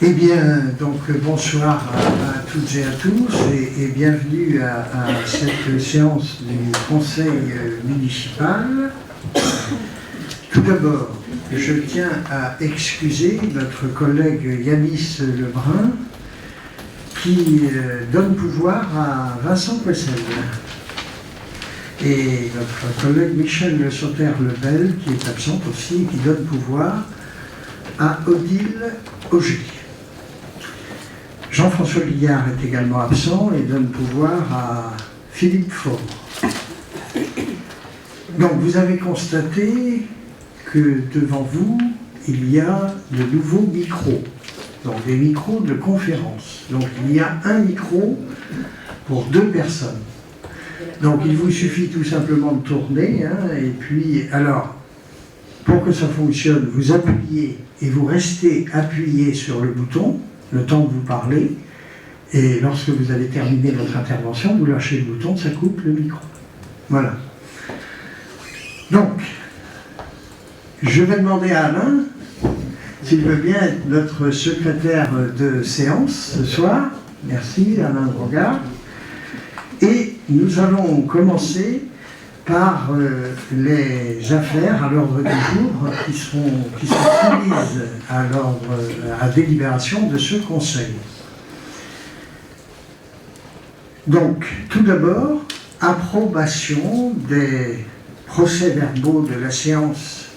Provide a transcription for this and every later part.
Eh bien, donc bonsoir à toutes et à tous et bienvenue à cette séance du Conseil municipal. Tout d'abord, je tiens à excuser notre collègue Yanis Lebrun qui donne pouvoir à Vincent Poissel et notre collègue Michel Le Sauter-Lebel qui est absent aussi et qui donne pouvoir à Odile Auger. Jean-François Guillard est également absent et donne pouvoir à Philippe Faure. Donc vous avez constaté que devant vous, il y a de nouveaux micros, donc des micros de conférence. Donc il y a un micro pour 2 personnes. Donc il vous suffit tout simplement de tourner, et puis alors, pour que ça fonctionne, vous appuyez et vous restez appuyé sur le bouton, le temps que vous parlez, et lorsque vous allez terminer votre intervention, vous lâchez le bouton, ça coupe le micro. Voilà. Donc, je vais demander à Alain, s'il veut bien être notre secrétaire de séance ce soir. Merci, Alain Brogard. Et nous allons commencer par les affaires à l'ordre du jour qui sont soumises à délibération de ce Conseil. Donc, tout d'abord, approbation des procès-verbaux de la séance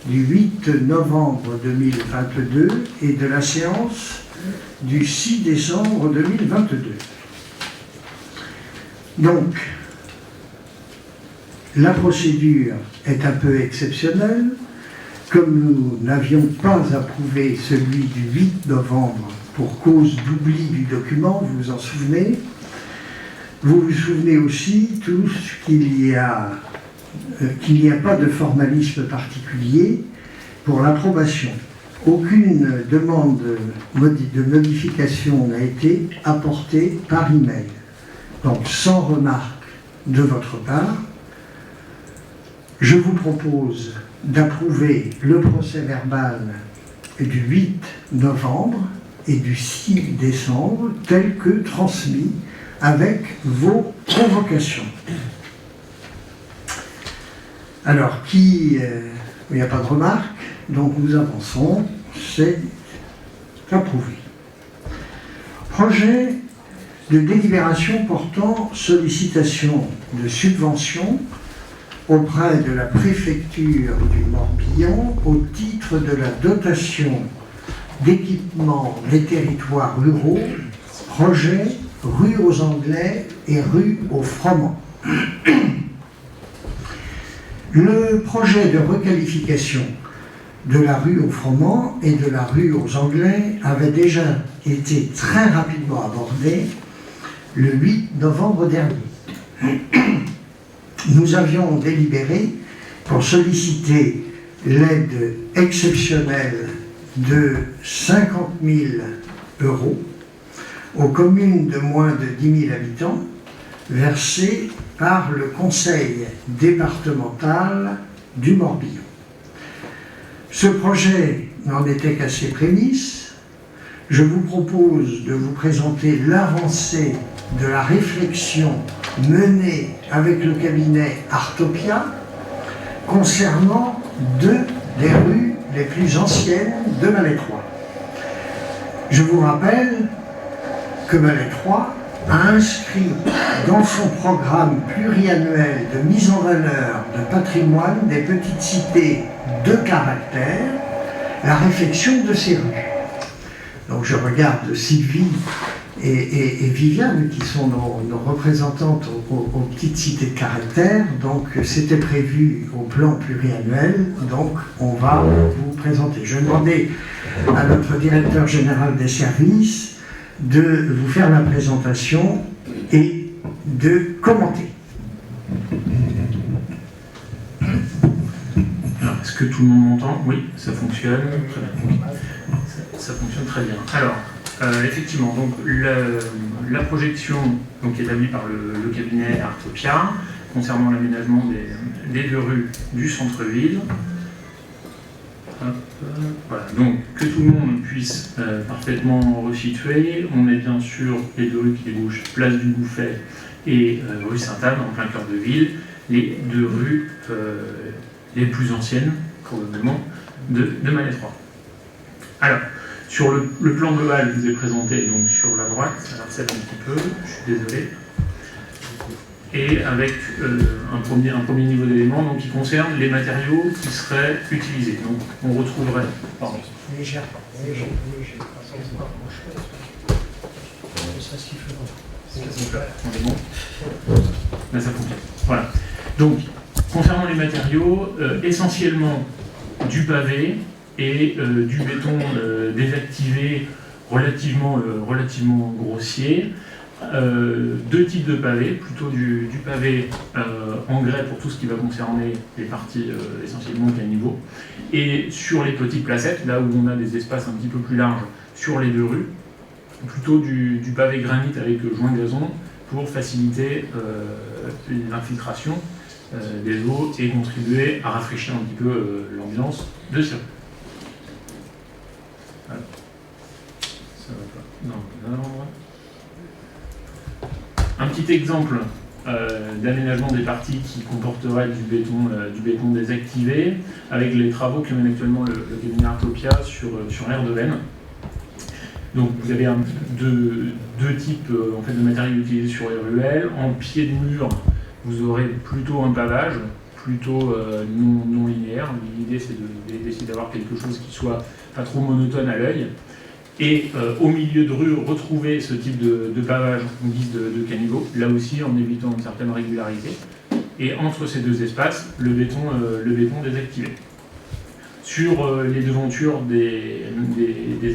du 8 novembre 2022 et de la séance du 6 décembre 2022. Donc, la procédure est un peu exceptionnelle. Comme nous n'avions pas approuvé celui du 8 novembre pour cause d'oubli du document, vous vous en souvenez. Vous vous souvenez aussi tous qu'il n'y a pas de formalisme particulier pour l'approbation. Aucune demande de modification n'a été apportée par email. Donc, sans remarque de votre part, je vous propose d'approuver le procès-verbal du 8 novembre et du 6 décembre tel que transmis avec vos convocations. Alors, il n'y a pas de remarque, donc nous avançons, c'est approuvé. Projet de délibération portant sollicitation de subvention auprès de la préfecture du Morbihan au titre de la dotation d'équipement des territoires ruraux, projet rue aux Anglais et rue aux Froment. Le projet de requalification de la rue aux Froment et de la rue aux Anglais avait déjà été très rapidement abordé le 8 novembre dernier. Nous avions délibéré pour solliciter l'aide exceptionnelle de 50 000 € aux communes de moins de 10 000 habitants versée par le Conseil départemental du Morbihan. Ce projet n'en était qu'à ses prémices. Je vous propose de vous présenter l'avancée de la réflexion menée avec le cabinet Artopia concernant 2 des rues les plus anciennes de Malais-Trois. Je vous rappelle que Malais-Trois a inscrit dans son programme pluriannuel de mise en valeur de patrimoine des petites cités de caractère la réflexion de ces rues. Donc je regarde Sylvie et Viviane qui sont nos représentantes aux petites cités de caractère. Donc c'était prévu au plan pluriannuel, donc on va vous présenter. Je vais demander à notre directeur général des services de vous faire la présentation et de commenter. Alors, est-ce que tout le monde m'entend? Oui, ça fonctionne. Très bien. Ça fonctionne très bien. Alors, effectivement, donc, la projection donc, établie par le cabinet Artopia concernant l'aménagement des 2 rues du centre-ville Hop, voilà, donc que tout le monde puisse parfaitement resituer, on est bien sûr les deux rues qui débouchent, place du Bouffet et rue Sainte-Anne, en plein cœur de ville, les deux rues les plus anciennes, probablement, de Malétroit. Alors, sur le plan global, je vous ai présenté donc sur la droite, ça recèle un petit peu, je suis désolé, et avec un premier niveau d'éléments donc, qui concerne les matériaux qui seraient utilisés. Donc on retrouverait... Pardon. Légèrement. On est bon. Là, ça fonctionne. Voilà. Donc, concernant les matériaux, essentiellement du pavé et du béton désactivé relativement grossier. Deux types de pavés, plutôt du pavé en grès pour tout ce qui va concerner les parties essentiellement caniveau, et sur les petites placettes, là où on a des espaces un petit peu plus larges sur les deux rues, plutôt du pavé granit avec joint gazon pour faciliter l'infiltration des eaux et contribuer à rafraîchir un petit peu l'ambiance de ce. Voilà. Ça va pas dans l'ordre. Un petit exemple d'aménagement des parties qui comporterait du béton désactivé, avec les travaux que mène actuellement le cabinet Artopia sur l'aire de Vennes. Donc vous avez deux types en fait, de matériaux utilisés sur les ruelles. En pied de mur, vous aurez plutôt un pavage, plutôt non linéaire. L'idée c'est d'essayer d'avoir quelque chose qui soit pas trop monotone à l'œil. Et au milieu de rue, retrouver ce type de pavage en guise de caniveau, là aussi en évitant une certaine régularité. Et entre ces deux espaces, le béton désactivé. Sur les devantures des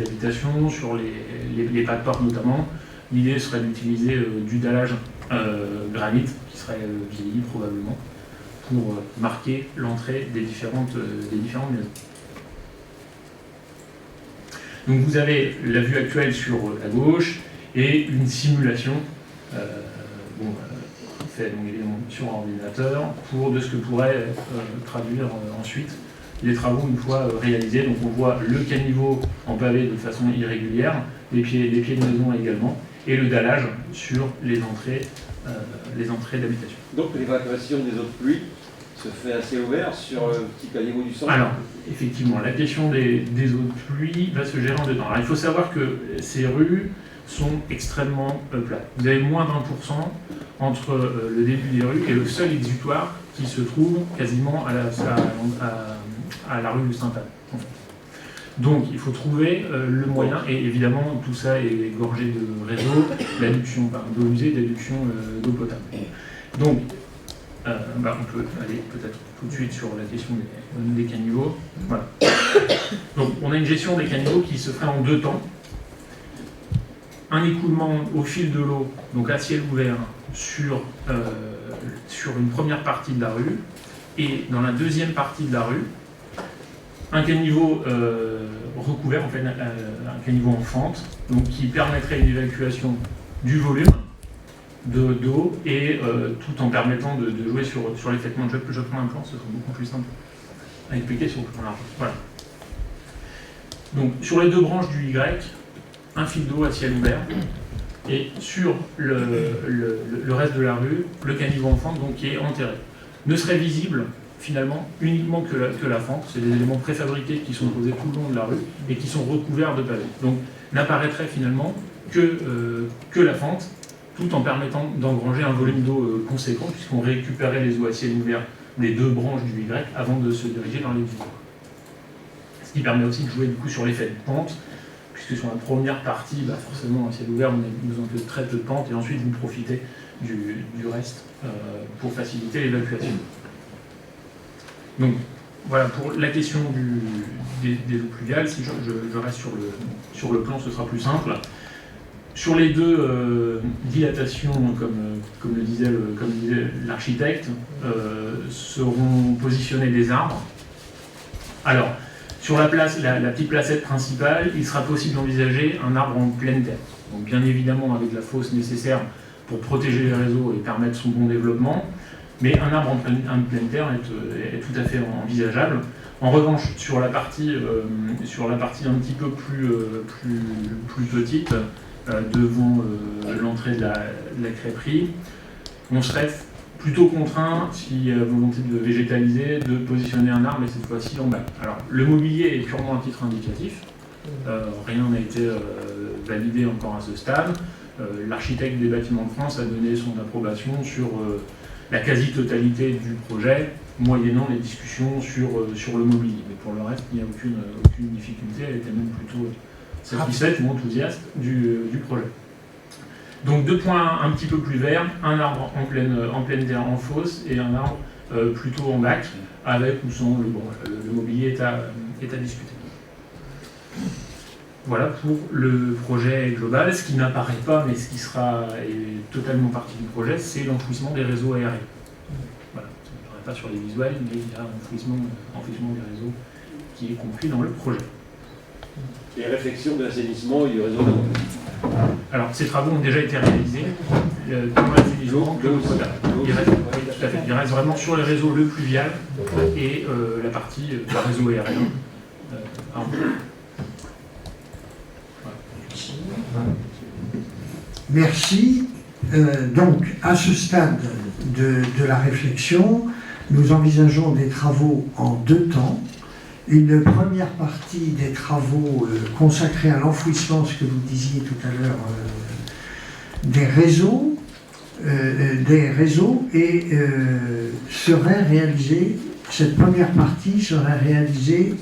habitations, sur les pas de porte notamment, l'idée serait d'utiliser du dallage granit, qui serait vieilli probablement, pour marquer l'entrée des différentes maisons. Donc vous avez la vue actuelle sur la gauche et une simulation faite donc, évidemment sur ordinateur de ce que pourrait traduire ensuite les travaux une fois réalisés. Donc on voit le caniveau en pavé de façon irrégulière, les pieds de maison également, et le dallage sur les entrées d'habitation. Donc l'évacuation des eaux de pluie se fait assez ouvert sur le petit caniveau du centre. Alors, effectivement, la question des eaux de pluie va se gérer en deux temps. Alors, il faut savoir que ces rues sont extrêmement plates. Vous avez moins d'1% entre le début des rues et le seul exutoire qui se trouve quasiment à la rue de Sainte-Anne. En fait. Donc, il faut trouver le moyen, et évidemment, tout ça est gorgé de réseaux, d'adduction d'eau usée, d'adduction d'eau potable. Donc, on peut aller peut-être tout de suite sur la question des caniveaux. Voilà. Donc on a une gestion des caniveaux qui se ferait en deux temps. Un écoulement au fil de l'eau, donc à ciel ouvert, sur une première partie de la rue, et dans la deuxième partie de la rue, un caniveau recouvert, en fait, un caniveau en fente, donc qui permettrait une évacuation du volume d'eau et tout en permettant de jouer sur l'effacement. Je prends un plan, ce sera beaucoup plus simple à expliquer sur le plan large. Voilà. Donc sur les deux branches du Y, un fil d'eau à ciel ouvert, et sur le reste de la rue, le caniveau en fente donc, qui est enterré. Ne serait visible finalement uniquement que la fente, c'est des éléments préfabriqués qui sont posés tout le long de la rue et qui sont recouverts de pavés. Donc n'apparaîtrait finalement que la fente, tout en permettant d'engranger un volume d'eau conséquent, puisqu'on récupérait les eaux à ciel ouvert des deux branches du Y avant de se diriger dans l'exutoire. Ce qui permet aussi de jouer du coup sur l'effet de pente, puisque sur la première partie, forcément à ciel ouvert, on a besoin de très peu de pente, et ensuite vous profitez du reste pour faciliter l'évacuation. Donc voilà, pour la question des eaux pluviales, si je reste sur le plan, ce sera plus simple. Sur les deux dilatations, comme le disait l'architecte, seront positionnés des arbres. Alors, sur la petite placette principale, il sera possible d'envisager un arbre en pleine terre. Donc, bien évidemment, avec la fosse nécessaire pour protéger les réseaux et permettre son bon développement, mais un arbre en pleine terre est tout à fait envisageable. En revanche, sur la partie un petit peu plus petite, devant l'entrée de la crêperie, on serait plutôt contraint, s'il y a volonté de végétaliser, de positionner un arbre, et cette fois-ci en bas. Alors, le mobilier est purement à titre indicatif. Rien n'a été validé encore à ce stade. L'architecte des Bâtiments de France a donné son approbation sur la quasi-totalité du projet, moyennant les discussions sur le mobilier. Mais pour le reste, il n'y a aucune difficulté. Elle était même plutôt satisfaite ou enthousiaste du projet. Donc 2 points un petit peu plus verts, un arbre en pleine terre en fosse et un arbre plutôt en bac, avec ou sans le mobilier est à discuter. Voilà pour le projet global. Ce qui n'apparaît pas, mais ce qui sera totalement partie du projet, c'est l'enfouissement des réseaux aériens. Voilà, ça n'apparaît pas sur les visuels, mais il y a enfouissement des réseaux qui est compris dans le projet. Et réflexion de l'assainissement et du réseau d'eau. Alors, ces travaux ont déjà été réalisés dans l'assainissement que l'eau potable. Il reste vraiment sur les réseaux le pluvial et la partie du réseau aérien. Merci. Donc, à ce stade de la réflexion, nous envisageons des travaux en 2 temps. Une première partie des travaux consacrés à l'enfouissement, ce que vous disiez tout à l'heure, des réseaux et serait réalisée, cette première partie serait réalisée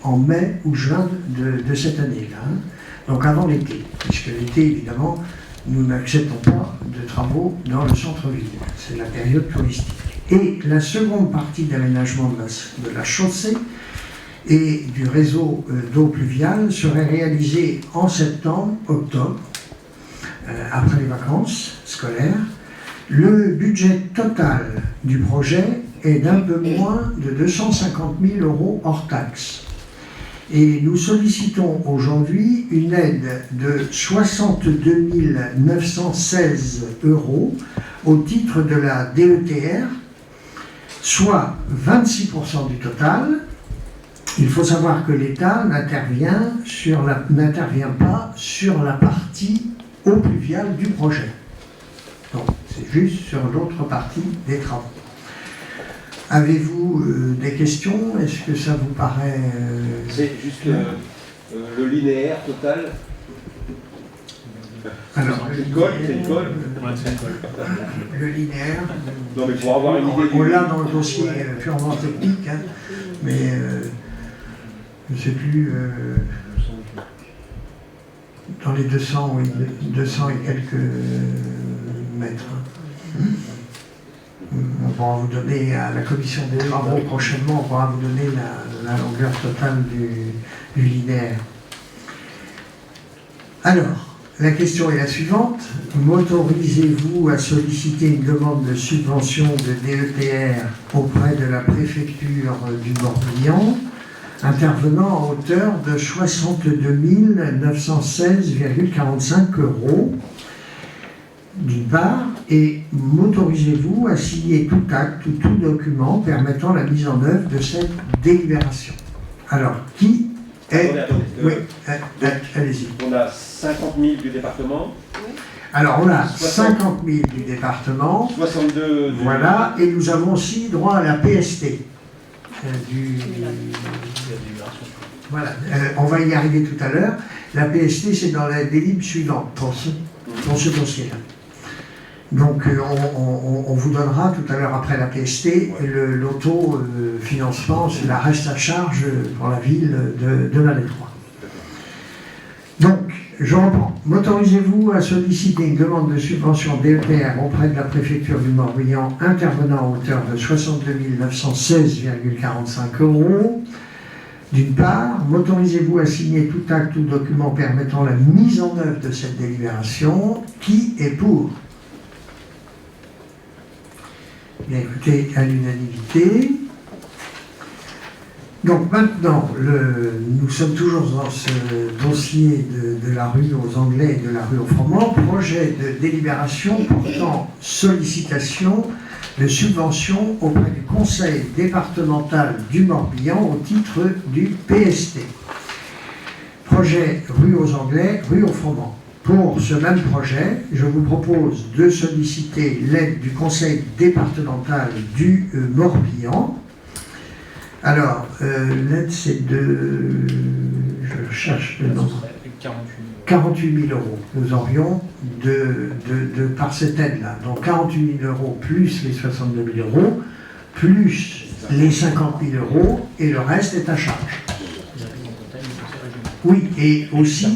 en mai ou juin de cette année-là, hein. Donc avant l'été, puisque l'été, évidemment, nous n'acceptons pas de travaux dans le centre-ville, c'est la période touristique. Et la seconde partie d'aménagement de la chaussée et du réseau d'eau pluviale serait réalisé en septembre, octobre, après les vacances scolaires. Le budget total du projet est d'un peu moins de 250 000 € hors taxes. Et nous sollicitons aujourd'hui une aide de 62 916 € au titre de la DETR, soit 26% du total. Il faut savoir que l'État n'intervient pas sur la partie eau pluviale du projet. Donc, c'est juste sur l'autre partie des travaux. Avez-vous des questions? Est-ce que ça vous paraît... C'est juste le linéaire total. Alors, c'est une colle. Le linéaire... Non, mais pour avoir une idée... On l'a dans le dossier purement technique, hein, mais je ne sais plus... dans les 200, oui, 200 et quelques mètres. On pourra vous donner, à la commission des travaux prochainement, on pourra vous donner la longueur totale du linéaire. Alors, la question est la suivante. M'autorisez-vous à solliciter une demande de subvention de DETR auprès de la préfecture du Morbihan, intervenant à hauteur de 62 916,45 €, d'une part, et m'autorisez-vous à signer tout acte ou tout document permettant la mise en œuvre de cette délibération. Alors, qui est... Attendez, Oui, allez-y. on a 50 000 du département. Alors, on a 50 000 du département. 62 du... Voilà, et nous avons aussi droit à la PST. Voilà, on va y arriver tout à l'heure. La PST, c'est dans la délib suivante pour ce dossier-là. Donc, on vous donnera tout à l'heure, après la PST, l'autofinancement, c'est la reste à charge pour la ville de la Détroit. Donc, je reprends. M'autorisez-vous à solliciter une demande de subvention DETR auprès de la préfecture du Morbihan intervenant à hauteur de 62 916,45 €? D'une part, m'autorisez-vous à signer tout acte ou document permettant la mise en œuvre de cette délibération? Qui est pour? Bien écoutez, à l'unanimité. Donc maintenant, nous sommes toujours dans ce dossier de la rue aux Anglais et de la rue aux Froment, projet de délibération portant sollicitation de subvention auprès du Conseil départemental du Morbihan au titre du PST. Projet rue aux Anglais, rue aux Froment. Pour ce même projet, je vous propose de solliciter l'aide du Conseil départemental du Morbihan. Alors, l'aide c'est de... Je cherche le nom. 48 000 euros. Nous aurions par cette aide-là. Donc 48 000 euros plus les 62 000 euros, plus les 50 000 euros, et le reste est à charge. Oui, et aussi,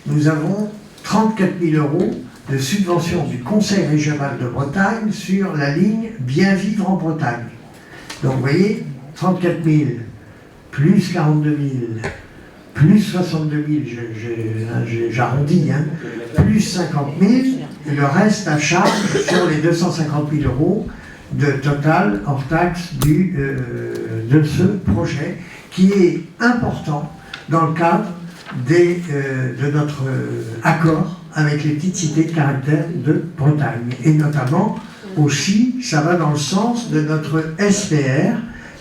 nous avons 34 000 euros de subvention du Conseil régional de Bretagne sur la ligne Bien vivre en Bretagne. Donc vous voyez, 34 000 plus 42 000 plus 62 000, j'arrondis, hein, plus 50 000, et le reste à charge sur les 250 000 euros de total hors taxe de ce projet, qui est important dans le cadre de notre accord avec les petites cités de caractère de Bretagne. Et notamment, aussi, ça va dans le sens de notre SPR,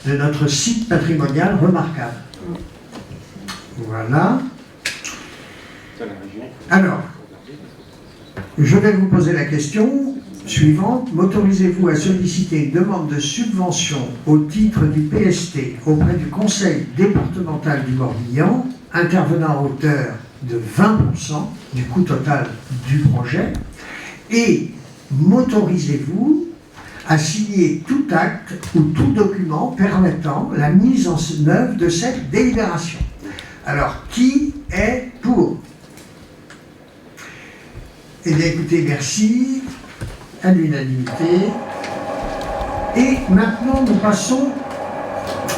de notre site patrimonial remarquable. Voilà. Alors, je vais vous poser la question suivante. M'autorisez-vous à solliciter une demande de subvention au titre du PST auprès du Conseil départemental du Morbihan, intervenant à hauteur de 20% du coût total du projet, et m'autorisez-vous à signer tout acte ou tout document permettant la mise en œuvre de cette délibération? Alors, qui est pour? Eh bien, écoutez, merci, à l'unanimité. Et maintenant, nous passons,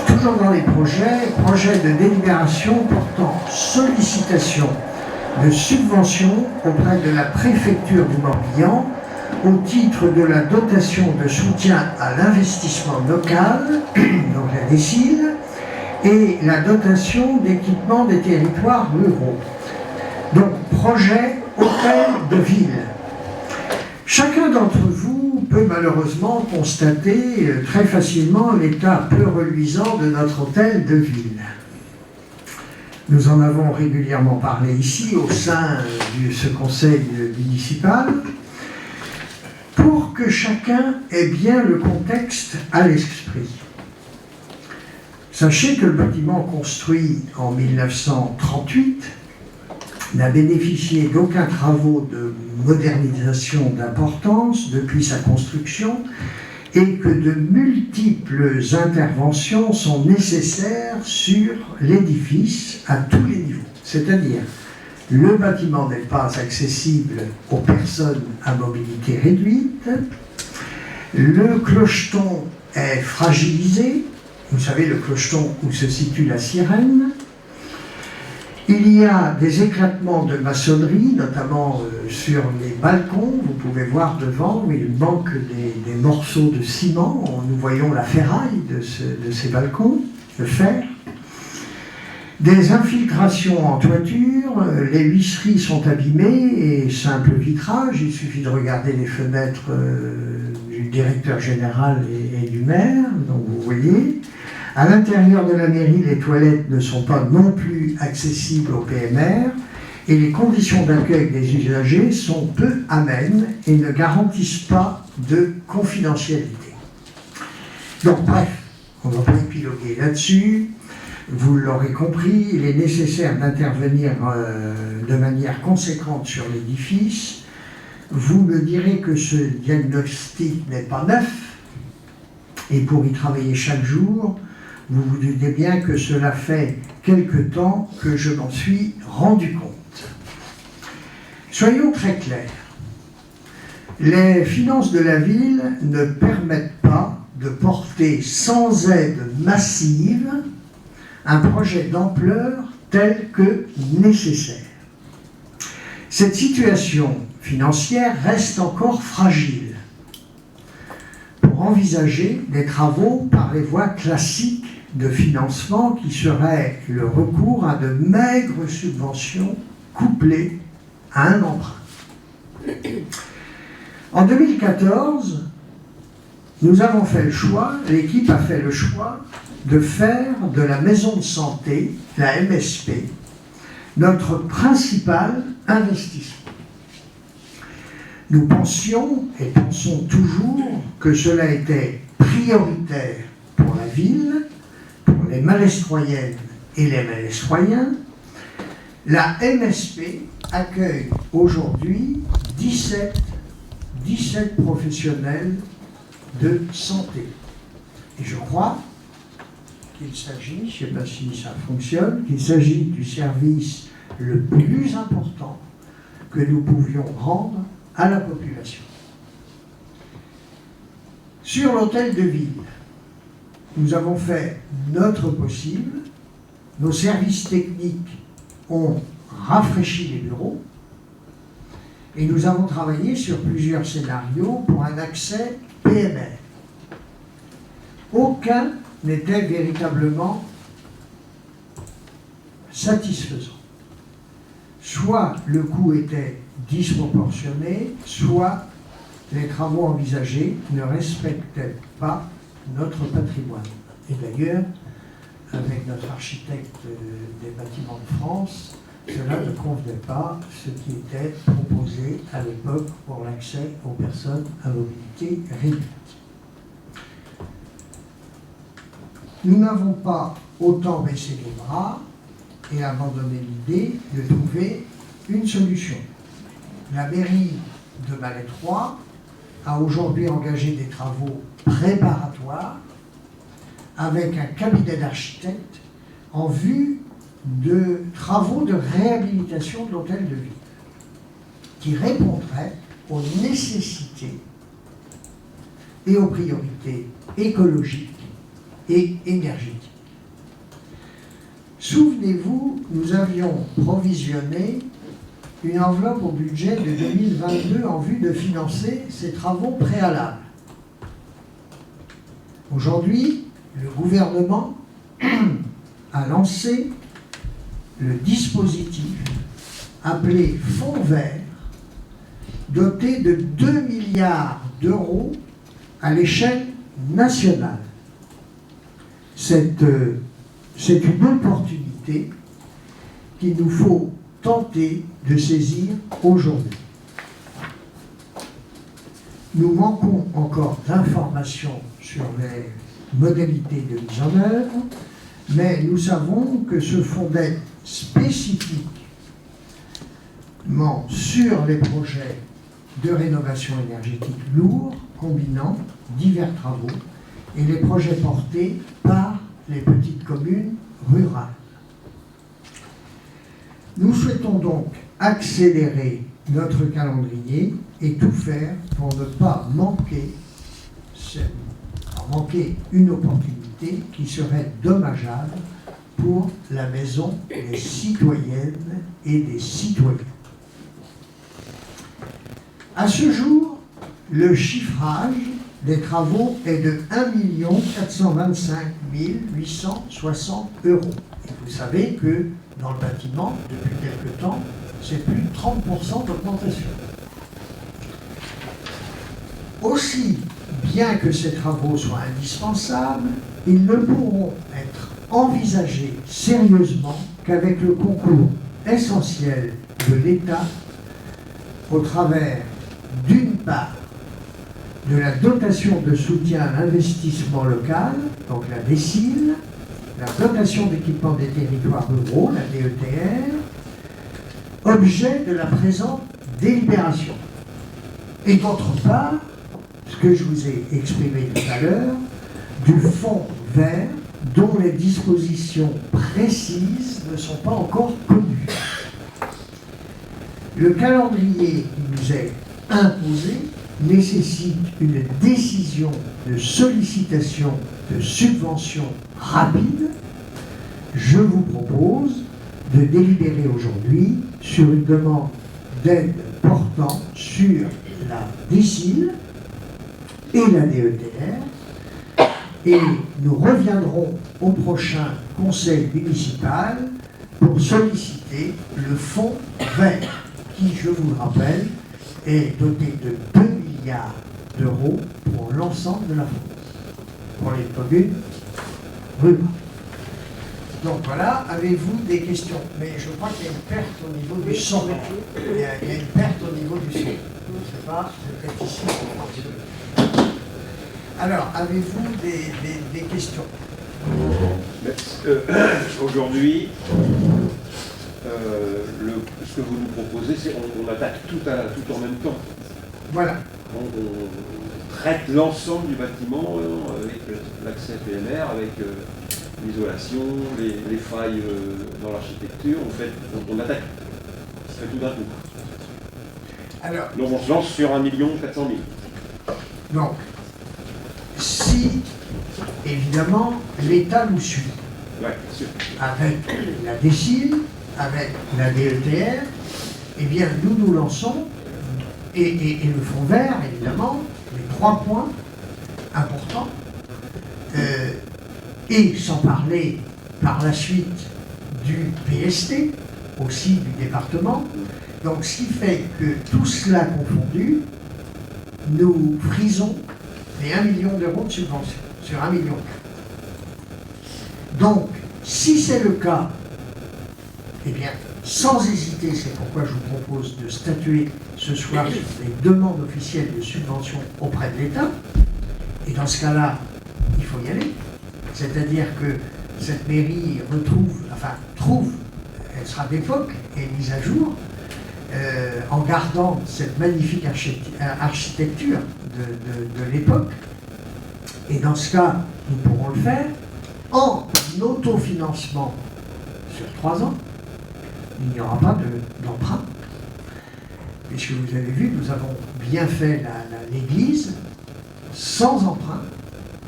toujours dans les projets de délibération portant sollicitation de subvention auprès de la préfecture du Morbihan au titre de la dotation de soutien à l'investissement local, donc la DSIL, et la dotation d'équipement des territoires ruraux. Donc, projet hôtel de ville. Chacun d'entre vous peut malheureusement constater très facilement l'état peu reluisant de notre hôtel de ville. Nous en avons régulièrement parlé ici au sein de ce conseil municipal, pour que chacun ait bien le contexte à l'esprit. Sachez que le bâtiment construit en 1938 n'a bénéficié d'aucun travaux de modernisation d'importance depuis sa construction et que de multiples interventions sont nécessaires sur l'édifice à tous les niveaux. C'est-à-dire, le bâtiment n'est pas accessible aux personnes à mobilité réduite, le clocheton est fragilisé, vous savez le clocheton où se situe la sirène. Il y a des éclatements de maçonnerie, notamment sur les balcons. Vous pouvez voir devant, où il manque des morceaux de ciment. Nous voyons la ferraille de ces balcons, de fer. Des infiltrations en toiture, les huisseries sont abîmées et simple vitrage. Il suffit de regarder les fenêtres du directeur général et du maire, donc vous voyez. À l'intérieur de la mairie, les toilettes ne sont pas non plus accessibles au PMR et les conditions d'accueil des usagers sont peu amènes et ne garantissent pas de confidentialité. Donc bref, on ne va pas épiloguer là-dessus. Vous l'aurez compris, il est nécessaire d'intervenir de manière conséquente sur l'édifice. Vous me direz que ce diagnostic n'est pas neuf et pour y travailler chaque jour, vous vous doutez bien que cela fait quelque temps que je m'en suis rendu compte. Soyons très clairs. Les finances de la ville ne permettent pas de porter sans aide massive un projet d'ampleur tel que nécessaire. Cette situation financière reste encore fragile pour envisager des travaux par les voies classiques de financement qui serait le recours à de maigres subventions couplées à un emprunt. En 2014, nous avons fait le choix, l'équipe a fait le choix de faire de la maison de santé, la MSP, notre principal investissement. Nous pensions et pensons toujours que cela était prioritaire pour la ville, pour les Malestroyennes et les Malestroyens. La MSP accueille aujourd'hui 17 professionnels de santé. Et je crois qu'il s'agit, je ne sais pas si ça fonctionne, qu'il s'agit du service le plus important que nous pouvions rendre à la population. Sur l'hôtel de ville, nous avons fait notre possible. Nos services techniques ont rafraîchi les bureaux et nous avons travaillé sur plusieurs scénarios pour un accès PMR. Aucun n'était véritablement satisfaisant. Soit le coût était disproportionné, soit les travaux envisagés ne respectaient pas notre patrimoine. Et d'ailleurs, avec notre architecte des bâtiments de France, cela ne convenait pas ce qui était proposé à l'époque pour l'accès aux personnes à mobilité réduite. Nous n'avons pas autant baissé les bras et abandonné l'idée de trouver une solution. La mairie de Malais-III a aujourd'hui engagé des travaux préparatoires avec un cabinet d'architectes en vue de travaux de réhabilitation de l'hôtel de ville qui répondraient aux nécessités et aux priorités écologiques et énergétiques. Souvenez-vous, nous avions provisionné une enveloppe au budget de 2022 en vue de financer ces travaux préalables. Aujourd'hui, le gouvernement a lancé le dispositif appelé Fonds vert, doté de 2 milliards d'euros à l'échelle nationale. C'est une opportunité qu'il nous faut tenter de saisir aujourd'hui. Nous manquons encore d'informations sur les modalités de mise en œuvre, mais nous savons que ce fonds d'aide spécifiquement sur les projets de rénovation énergétique lourds, combinant divers travaux, et les projets portés par les petites communes rurales. Nous souhaitons donc accélérer notre calendrier et tout faire pour ne pas manquer une opportunité qui serait dommageable pour la maison des citoyennes et des citoyens. À ce jour, le chiffrage des travaux est de 1 425 860 €. Et vous savez que dans le bâtiment, depuis quelque temps, c'est plus de 30% d'augmentation. Aussi bien que ces travaux soient indispensables, ils ne pourront être envisagés sérieusement qu'avec le concours essentiel de l'État au travers, d'une part, de la dotation de soutien à l'investissement local, donc la DSIL, la dotation d'équipement des territoires ruraux, la DETR, objet de la présente délibération. Et d'autre part, ce que je vous ai exprimé tout à l'heure, du fonds vert dont les dispositions précises ne sont pas encore connues. Le calendrier qui nous est imposé nécessite une décision de sollicitation de subvention rapide. Je vous propose de délibérer aujourd'hui sur une demande d'aide portant sur la DSIL et la DETR, et nous reviendrons au prochain conseil municipal pour solliciter le fonds vert qui, je vous le rappelle, est doté de 2 milliards d'euros pour l'ensemble de la France, pour les communes rurales. Donc voilà, avez-vous des questions? Mais je crois qu'il y a une perte au niveau du son. Il y a une perte au niveau du son. Je ne sais pas, c'est peut-être ici. Alors, avez-vous des questions? Aujourd'hui, ce que vous nous proposez, c'est on attaque tout en même temps. Voilà. On traite l'ensemble du bâtiment avec l'accès PMR, avec l'isolation, les failles dans l'architecture. On attaque. Ça fait tout d'un coup. Alors, donc on se lance sur 1 400 000. Donc, si, évidemment, l'État nous suit, ouais, bien sûr. avec la DSIL, avec la DETR, eh bien, nous lançons, et le fonds vert, évidemment, les 3 points importants, et sans parler par la suite du PST, aussi du département. Donc, ce qui fait que tout cela confondu, nous frisons les 1 million d'euros de subvention sur 1 million. Donc, si c'est le cas, eh bien, sans hésiter, c'est pourquoi je vous propose de statuer ce soir sur les demandes officielles de subvention auprès de l'État. Et dans ce cas-là, il faut y aller. C'est-à-dire que cette mairie trouve, elle sera d'époque et mise à jour, en gardant cette magnifique architecture de l'époque. Et dans ce cas, nous pourrons le faire en autofinancement sur 3 ans. Il n'y aura pas d'emprunt. Puisque vous avez vu, nous avons bien fait l'église sans emprunt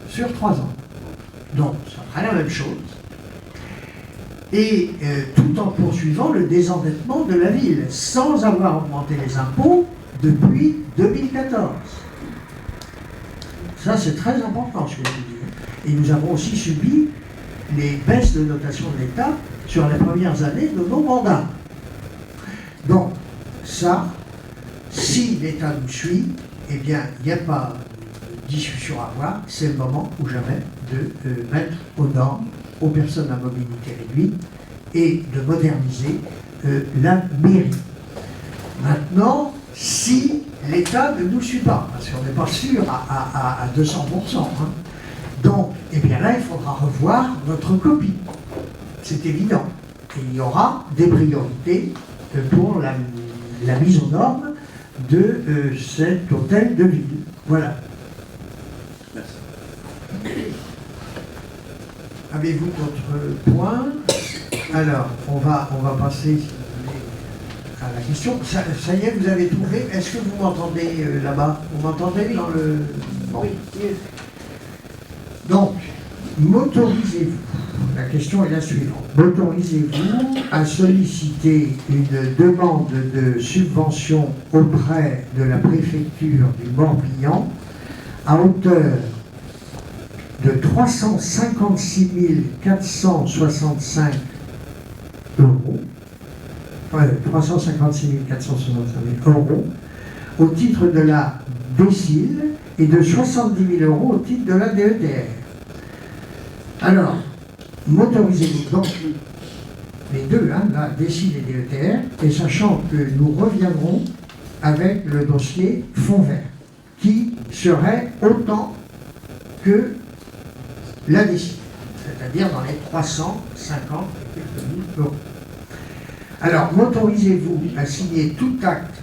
sur 3 ans. Donc, ça fera la même chose. Et tout en poursuivant le désendettement de la ville, sans avoir augmenté les impôts depuis 2014. Ça, c'est très important, ce que je vous dis. Et nous avons aussi subi les baisses de notation de l'État sur les premières années de nos mandats. Donc, ça, si l'État nous suit, eh bien, il n'y a pas de discussion à avoir, c'est le moment ou jamais de mettre aux normes aux personnes à mobilité réduite et de moderniser la mairie. Maintenant, si l'État ne nous suit pas, parce qu'on n'est pas sûr à 200%, hein, donc, eh bien là, il faudra revoir notre copie. C'est évident. Et il y aura des priorités pour la mise aux normes de cet hôtel de ville. Voilà. Avez-vous d'autres points? Alors, on va passer à la question. Ça y est, vous avez trouvé. Est-ce que vous m'entendez là-bas? Vous m'entendez dans le... Bon. Oui. Donc, m'autorisez-vous, la question est la suivante, m'autorisez-vous à solliciter une demande de subvention auprès de la préfecture du Morbihan à hauteur de 356 465 euros, 356 465 euros au titre de la DSIL et de 70 000 euros au titre de la DETR. Alors, m'autorisez-vous donc les deux, hein, la DSIL et DETR, et sachant que nous reviendrons avec le dossier fonds vert, qui serait autant que la DSIL, c'est-à-dire dans les 350 000 euros. Alors, m'autorisez-vous à signer tout acte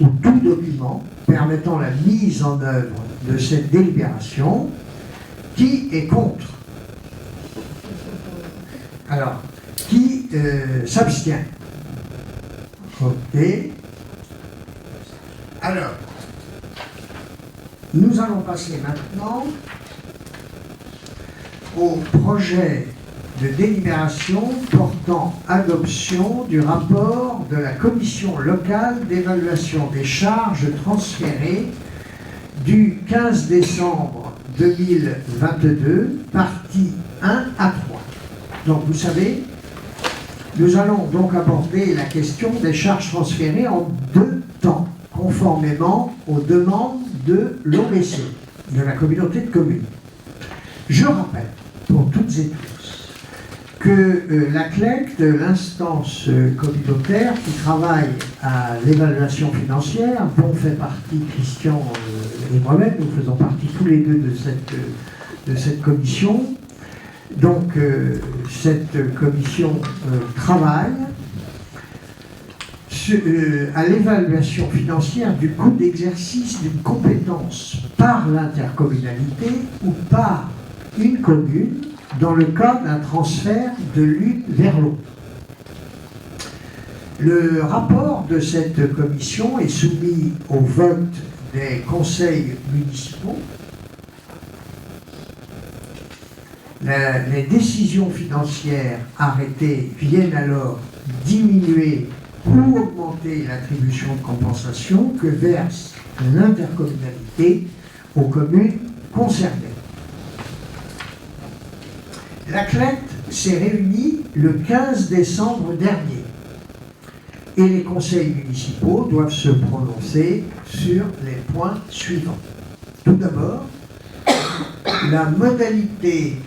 ou tout document permettant la mise en œuvre de cette délibération? Qui est contre? Alors, qui s'abstient? Ok. Alors, nous allons passer maintenant au projet de délibération portant adoption du rapport de la Commission locale d'évaluation des charges transférées du 15 décembre 2022, partie 1 à 3. Donc vous savez, nous allons donc aborder la question des charges transférées en 2 temps, conformément aux demandes de l'OBC, de la communauté de communes. Je rappelle, pour toutes et tous, que la CLEC, l'instance communautaire qui travaille à l'évaluation financière, dont fait partie Christian et moi-même, nous faisons partie tous les deux de cette commission. Donc, cette commission travaille à l'évaluation financière du coût d'exercice d'une compétence par l'intercommunalité ou par une commune dans le cas d'un transfert de l'une vers l'autre. Le rapport de cette commission est soumis au vote des conseils municipaux. Les décisions financières arrêtées viennent alors diminuer ou augmenter l'attribution de compensation que verse l'intercommunalité aux communes concernées. La CLEC s'est réunie le 15 décembre dernier et les conseils municipaux doivent se prononcer sur les points suivants. Tout d'abord, la modalité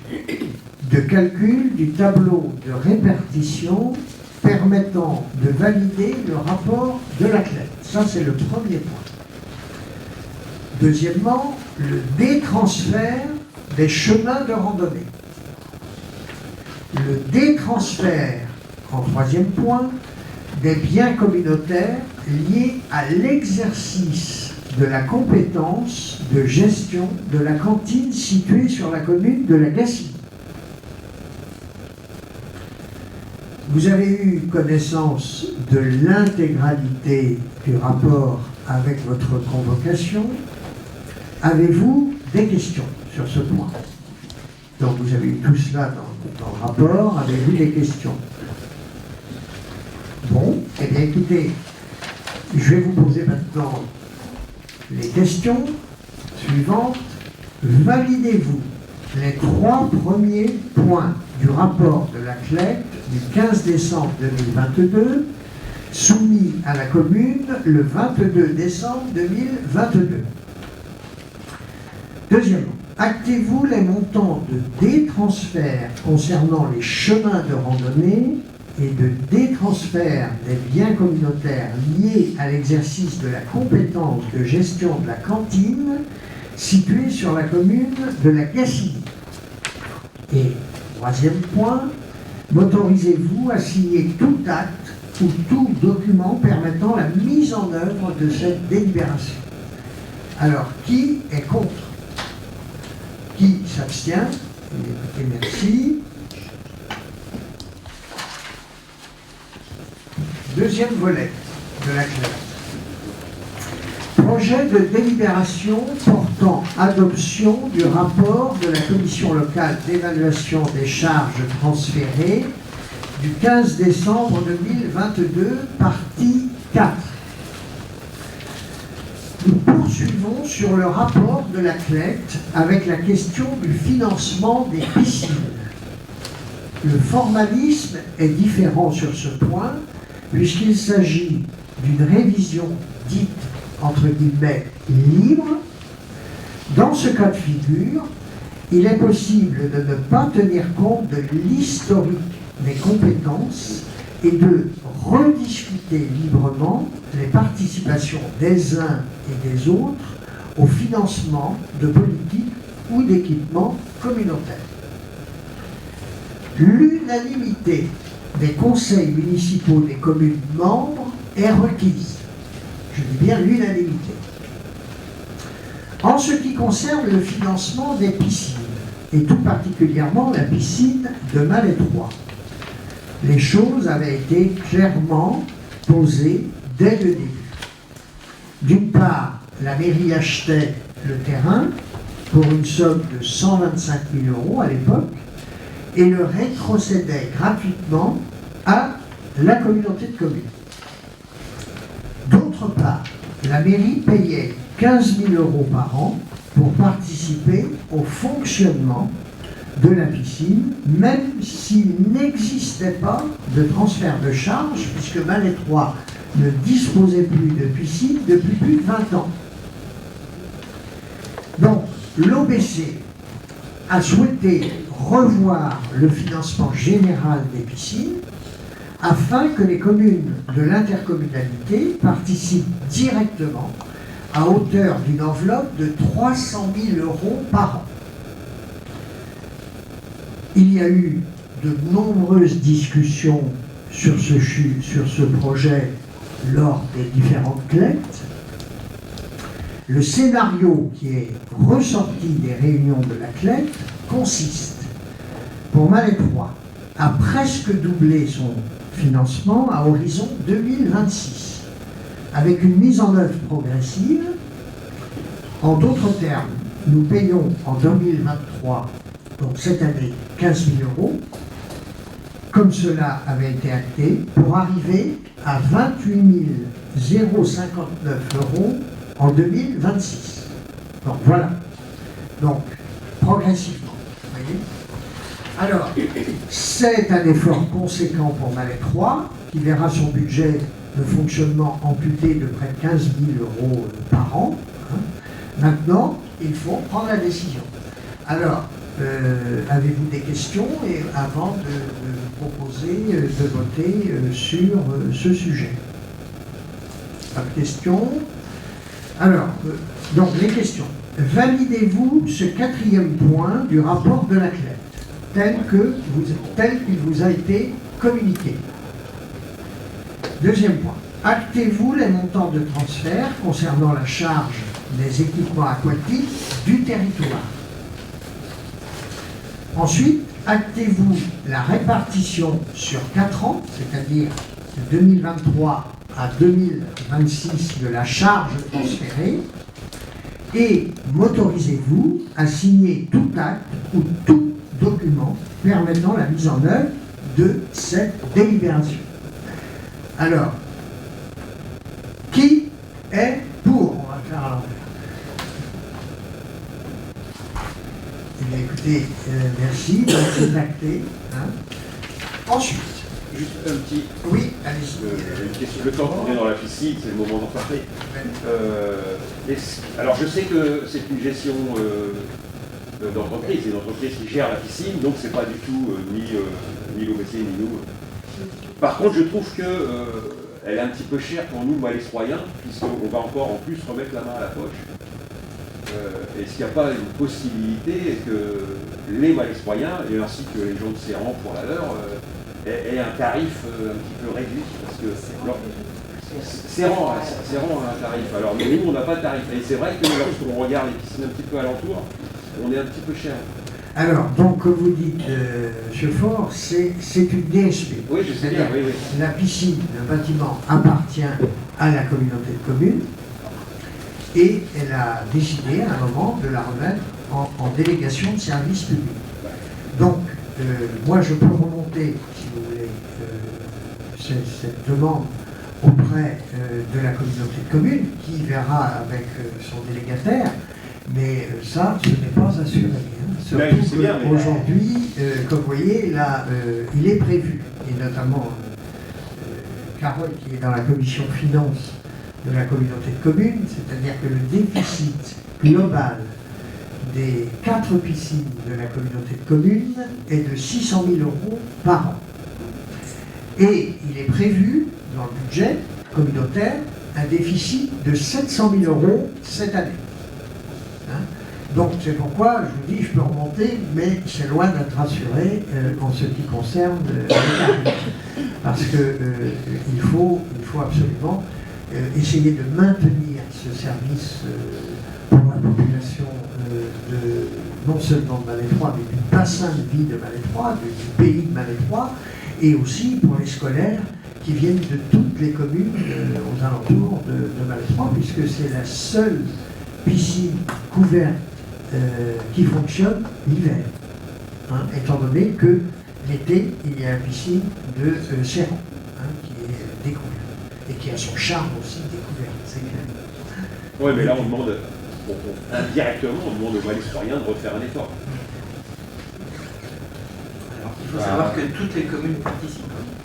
de calcul du tableau de répartition permettant de valider le rapport de la CLEC. Ça, c'est le premier point. Deuxièmement, le détransfert des chemins de randonnée. Le détransfert, en troisième point, des biens communautaires liés à l'exercice de la compétence de gestion de la cantine située sur la commune de la Gacilly. Vous avez eu connaissance de l'intégralité du rapport avec votre convocation. Avez-vous des questions sur ce point? Donc vous avez eu tout cela dans le rapport. Avez-vous des questions? Bon, eh bien écoutez, je vais vous poser maintenant les questions suivantes. Validez-vous les 3 premiers points du rapport de la CLEC du 15 décembre 2022, soumis à la commune le 22 décembre 2022. Deuxièmement, actez-vous les montants de détransfert concernant les chemins de randonnée et de détransfert des biens communautaires liés à l'exercice de la compétence de gestion de la cantine située sur la commune de la Gacilly. Et troisième point, m'autorisez-vous à signer tout acte ou tout document permettant la mise en œuvre de cette délibération? Alors, qui est contre? Qui s'abstient? Écoutez, merci. Deuxième volet de la CLEC. Projet de délibération portant adoption du rapport de la Commission locale d'évaluation des charges transférées du 15 décembre 2022, partie 4. Nous poursuivons sur le rapport de la CLEC avec la question du financement des piscines. Le formalisme est différent sur ce point, puisqu'il s'agit d'une révision dite entre guillemets libre. Dans ce cas de figure, il est possible de ne pas tenir compte de l'historique des compétences et de rediscuter librement les participations des uns et des autres au financement de politiques ou d'équipements communautaires. L'unanimité des conseils municipaux des communes membres est requise. Je dis bien l'unanimité. En ce qui concerne le financement des piscines, et tout particulièrement la piscine de Malétroit, les choses avaient été clairement posées dès le début. D'une part, la mairie achetait le terrain pour une somme de 125 000 € à l'époque et le rétrocédait gratuitement à la communauté de communes. D'autre part, la mairie payait 15 000 € par an pour participer au fonctionnement de la piscine, même s'il n'existait pas de transfert de charge, puisque Malétroit ne disposait plus de piscine depuis plus de 20 ans. Donc, l'OBC a souhaité revoir le financement général des piscines afin que les communes de l'intercommunalité participent directement à hauteur d'une enveloppe de 300 000 € par an. Il y a eu de nombreuses discussions sur ce projet lors des différentes CLET. Le scénario qui est ressorti des réunions de la CLET consiste, pour Malais 3, à presque doubler son financement à horizon 2026, avec une mise en œuvre progressive. En d'autres termes, nous payons en 2023, donc cette année, 15 000 €, comme cela avait été acté, pour arriver à 28 059 € en 2026. Donc voilà. Donc, progressivement. Vous voyez ? Alors, c'est un effort conséquent pour Malais 3, qui verra son budget de fonctionnement amputé de près de 15 000 € par an. Maintenant, il faut prendre la décision. Alors, avez-vous des questions et avant de proposer de voter sur ce sujet? Pas de questions? Alors, donc les questions. Validez-vous ce 4e point du rapport de la CLET tel qu'il vous a été communiqué? 2e point. Actez-vous les montants de transfert concernant la charge des équipements aquatiques du territoire? Ensuite, actez-vous la répartition sur 4 ans, c'est-à-dire de 2023 à 2026 de la charge transférée, et m'autorisez-vous à signer tout acte ou tout document permettant la mise en œuvre de cette délibération? Alors, qui est pour? On va faire à l'envers. Eh bien, écoutez, merci, donc c'est acté. Ensuite. Juste un petit. Oui, allez-y. Une question. Le temps qu'on est dans la piscine, c'est le moment d'en parler. Alors, je sais que c'est une gestion d'entreprise, c'est une entreprise qui gère la piscine, donc c'est pas du tout ni l'OBC ni nous. Par contre, je trouve que elle est un petit peu chère pour nous, Malais-Troyens, puisqu'on va encore en plus remettre la main à la poche. Est-ce qu'il n'y a pas une possibilité que les Malais-Troyens, et ainsi que les gens de Serran pour la leur, aient un tarif un petit peu réduit? Parce que Serran a un tarif, alors mais nous on n'a pas de tarif. Et c'est vrai que lorsqu'on regarde les piscines un petit peu alentour, on est un petit peu cher. Alors, donc, comme vous dites, M. Faure, c'est une DSP. Oui, je sais bien, oui, oui. La piscine, le bâtiment appartient à la communauté de communes et elle a décidé à un moment de la remettre en délégation de service public. Donc, moi, je peux remonter, si vous voulez, cette demande auprès de la communauté de communes qui verra avec son délégataire. Mais ça, ce n'est pas assuré. Surtout qu'aujourd'hui, comme vous voyez, là, il est prévu, et notamment Carole, qui est dans la commission finance de la communauté de communes, c'est-à-dire que le déficit global des 4 piscines de la communauté de communes est de 600 000 € par an. Et il est prévu, dans le budget communautaire, un déficit de 700 000 € cette année. Donc c'est pourquoi je vous dis, je peux remonter, mais c'est loin d'être rassuré en ce qui concerne les tarifs. Parce qu'il faut absolument essayer de maintenir ce service pour la population non seulement de Malais 3, mais du bassin de vie de Malais 3, du pays de Malais 3, et aussi pour les scolaires qui viennent de toutes les communes aux alentours de Malais 3, puisque c'est la seule piscine couverte qui fonctionne l'hiver, étant donné que l'été, il y a la piscine de Serran, qui est découverte, et qui a son charme aussi découvert, c'est clair. Oui, mais là, on demande, indirectement, on demande aux Malais-Troyens de refaire un effort. Alors, il faut savoir que toutes les communes participent.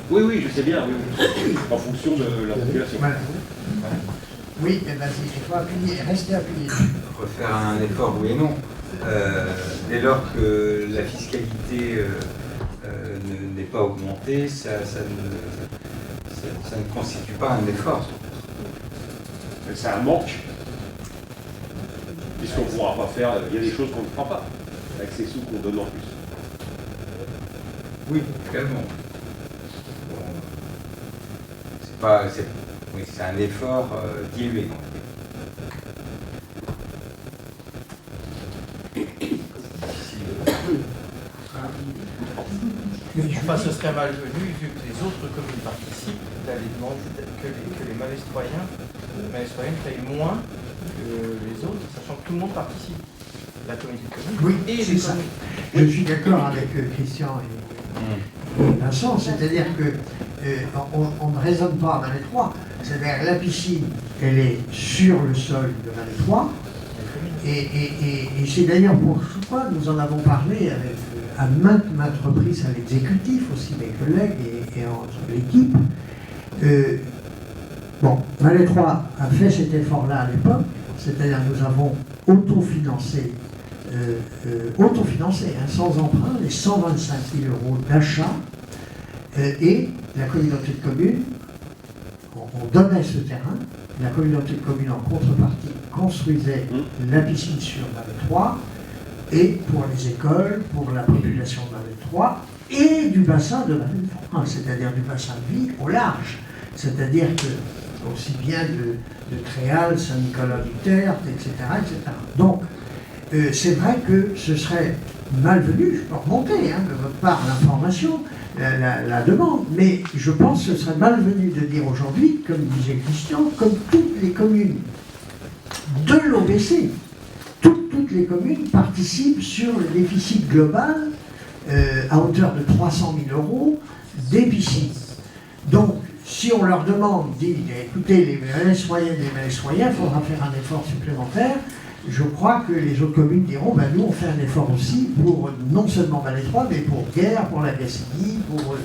Oui, oui, je sais bien, oui. En fonction de la population. Voilà. Oui, mais vas-y, il faut appuyer, rester appuyé. entre faire un effort, oui et non. Dès lors que la fiscalité n'est pas augmentée, ça ne constitue pas un effort. Mais c'est un manque. Puisqu'on ne pourra pas faire, il y a des choses qu'on ne fera pas, avec ces sous qu'on donne en plus. Oui, également. Bon, c'est un effort dilué. Enfin, ce serait malvenu, vu que les autres communes participent, d'aller demander que les Malestroyens payent moins que les autres, sachant que tout le monde participe. La communauté de communes Oui, et c'est les ça. communes. Je suis d'accord avec Christian et Vincent, c'est-à-dire que on ne raisonne pas à Malétroit. C'est-à-dire que la piscine, elle est sur le sol de Malétroit. Et c'est d'ailleurs pourquoi nous en avons parlé avec, à maintes reprises à l'exécutif, aussi mes collègues et entre l'équipe. Bon, Malétroit a fait cet effort-là à l'époque, c'est-à-dire nous avons autofinancé, sans emprunt, les 125 000 € d'achat, et la communauté de communes, on donnait ce terrain, la communauté de communes en contrepartie construisait la piscine sur Malétroit, et pour les écoles, pour la population de Malétroit, et du bassin de Malétroit, c'est-à-dire du bassin de vie au large. C'est-à-dire que, aussi bien de Tréal, Saint-Nicolas-du-Tertre, etc., etc. Donc, c'est vrai que ce serait malvenu, je peux remonter de votre part l'information, la demande, mais je pense que ce serait malvenu de dire aujourd'hui, comme disait Christian, comme toutes les communes de l'OBC, toutes les communes participent sur le déficit global à hauteur de 300 000 € des piscines. Donc, si on leur demande, dit, écoutez, les Malétroyens et les Malétroyens, il faudra faire un effort supplémentaire, je crois que les autres communes diront, ben nous on fait un effort aussi pour non seulement Malétroit, mais pour Guerre, pour la Gacilly, pour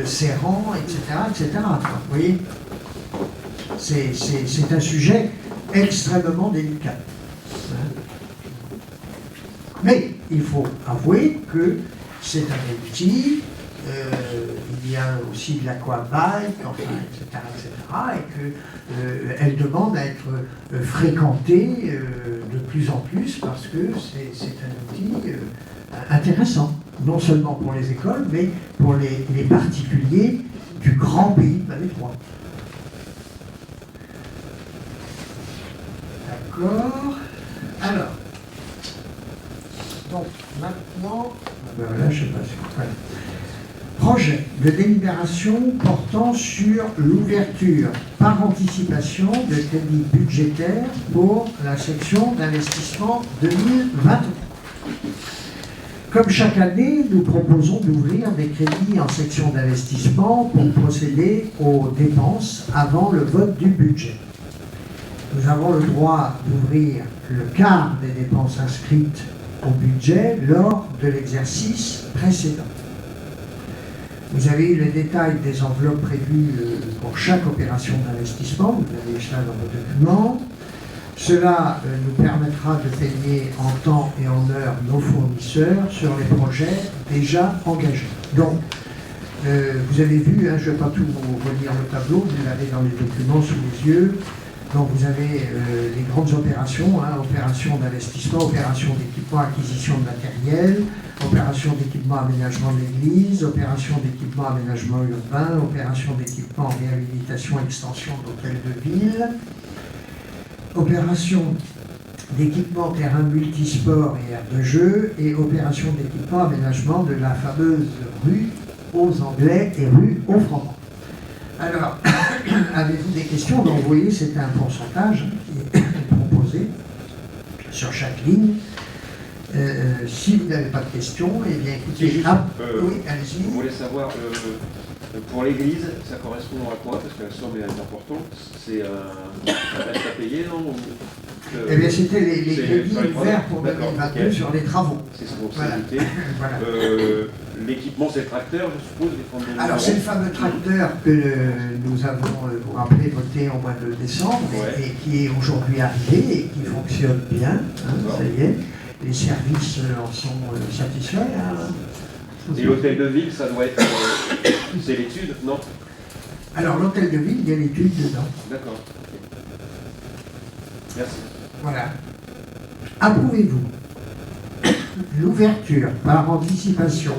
Serran, etc., etc. Vous voyez, c'est un sujet extrêmement délicat. Mais il faut avouer que c'est un outil, il y a aussi de l'aquabike, enfin, etc., et qu'elle demande à être fréquentée de plus en plus parce que c'est un outil intéressant, non seulement pour les écoles, mais pour les particuliers du grand pays de Malétroit. D'accord. Alors, donc maintenant, là je ne sais pas si... Ouais. Projet de délibération portant sur l'ouverture par anticipation de crédits budgétaires pour la section d'investissement 2023. Comme chaque année, nous proposons d'ouvrir des crédits en section d'investissement pour procéder aux dépenses avant le vote du budget. Nous avons le droit d'ouvrir le quart des dépenses inscrites au budget lors de l'exercice précédent. Vous avez eu les détails des enveloppes prévues pour chaque opération d'investissement, vous avez ça dans vos documents. Cela nous permettra de payer en temps et en heure nos fournisseurs sur les projets déjà engagés. Donc, vous avez vu, je ne vais pas tout vous relire le tableau, vous l'avez dans les documents sous les yeux. Donc vous avez les grandes opérations, opération d'investissement, opération d'équipement, acquisition de matériel, opération d'équipement, aménagement de l'église, opération d'équipement, aménagement urbain, opération d'équipement, réhabilitation, extension d'hôtel de ville, opération d'équipement, terrain multisport et aire de jeu, et opération d'équipement, aménagement de la fameuse rue aux Anglais et rue aux Francs. Alors, avez-vous des questions? Donc, vous voyez, c'est un pourcentage qui est proposé sur chaque ligne. Si vous n'avez pas de questions, eh bien, écoutez... Juste, oui, allez-y. On voulait savoir, Pour l'église, ça correspond à quoi? Parce que la somme est importante. C'est un reste à payer, non? Eh bien, c'était les c'est crédits sur les verts pour D'accord, 2022 ok. sur les travaux. C'est ce qu'on Voilà. s'est invité. Voilà. L'équipement, c'est le tracteur, je suppose, les 32 000 Alors, c'est le euros. fameux tracteur que nous avons, vous vous rappelez, voté au mois de décembre Ouais. et qui est aujourd'hui arrivé et qui fonctionne bien. Hein, D'accord. ça y est. Les services en sont satisfaits. Hein. Et l'hôtel de ville, ça doit être. C'est l'étude, non? Alors, l'hôtel de ville, il y a l'étude dedans. D'accord. Ok. Merci. Voilà. Approuvez-vous l'ouverture par anticipation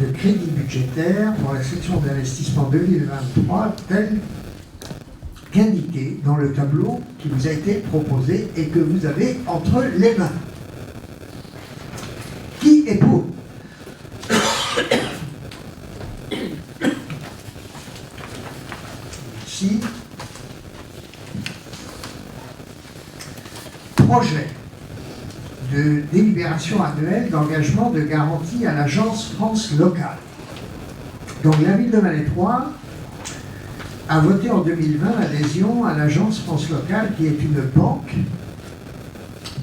de crédits budgétaires pour la section d'investissement 2023 telle qu'indiquée dans le tableau qui vous a été proposé et que vous avez entre les mains? Qui est pour? Merci. Projet de délibération annuelle d'engagement de garantie à l'agence France locale. Donc la ville de Malétroit a voté en 2020 l'adhésion à l'agence France locale qui est une banque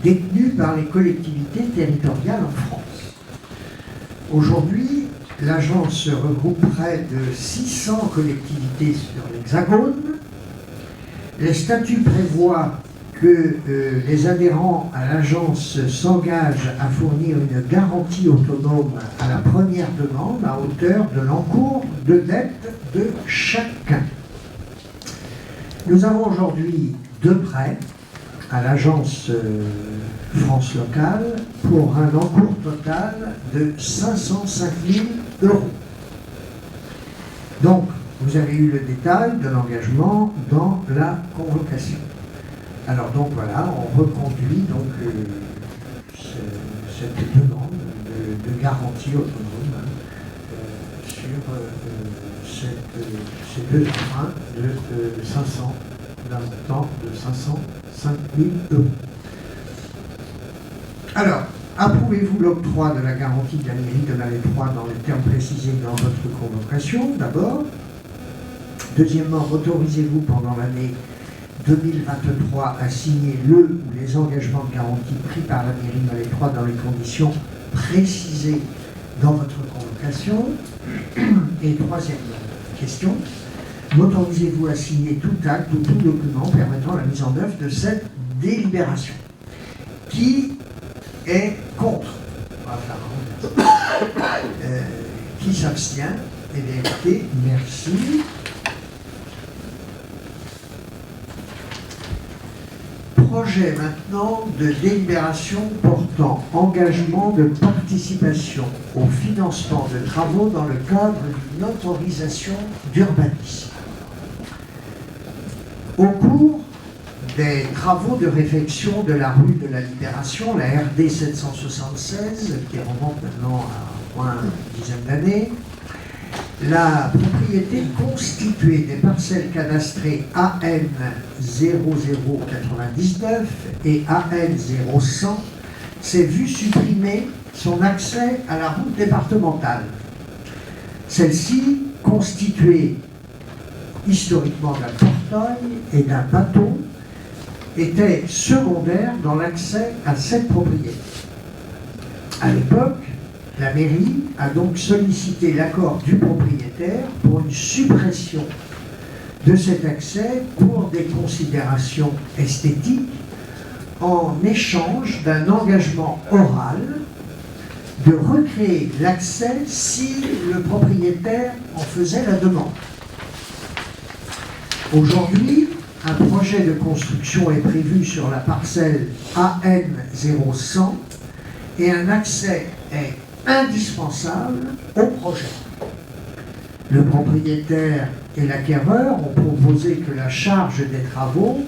détenue par les collectivités territoriales en France. Aujourd'hui, l'agence regroupe près de 600 collectivités sur l'Hexagone. Les statuts prévoient que les adhérents à l'agence s'engagent à fournir une garantie autonome à la première demande à hauteur de l'encours de dette de chacun. Nous avons aujourd'hui 2 prêts à l'agence France locale pour un encours total de 505 000 €. Donc, vous avez eu le détail de l'engagement dans la convocation. Alors donc voilà, on reconduit donc cette demande de garantie autonome sur ces 2 emprunts d'un montant de 505 000 €. Alors, approuvez-vous l'octroi de la garantie de la mairie de Malétroit dans les termes précisés dans votre convocation, d'abord? Deuxièmement, autorisez-vous pendant l'année 2023 à signer le ou les engagements de garantie pris par la mairie de Malétroit dans les conditions précisées dans votre convocation? Et troisième question, m'autorisez-vous à signer tout acte ou tout document permettant la mise en œuvre de cette délibération? Qui est contre? Qui s'abstient? Eh bien, écoutez, merci. Projet maintenant de délibération portant engagement de participation au financement de travaux dans le cadre d'une autorisation d'urbanisme. Au cours des travaux de réfection de la rue de la Libération, la RD 776, qui remonte maintenant à au moins une dizaine d'années, la propriété constituée des parcelles cadastrées AN 0099 et AN 0100 s'est vue supprimer son accès à la route départementale. Celle-ci, constituée historiquement d'un portail et d'un bateau, était secondaire dans l'accès à cette propriété. À l'époque, la mairie a donc sollicité l'accord du propriétaire pour une suppression de cet accès pour des considérations esthétiques en échange d'un engagement oral de recréer l'accès si le propriétaire en faisait la demande. Aujourd'hui, un projet de construction est prévu sur la parcelle AN 0100 et un accès est indispensable au projet. Le propriétaire et l'acquéreur ont proposé que la charge des travaux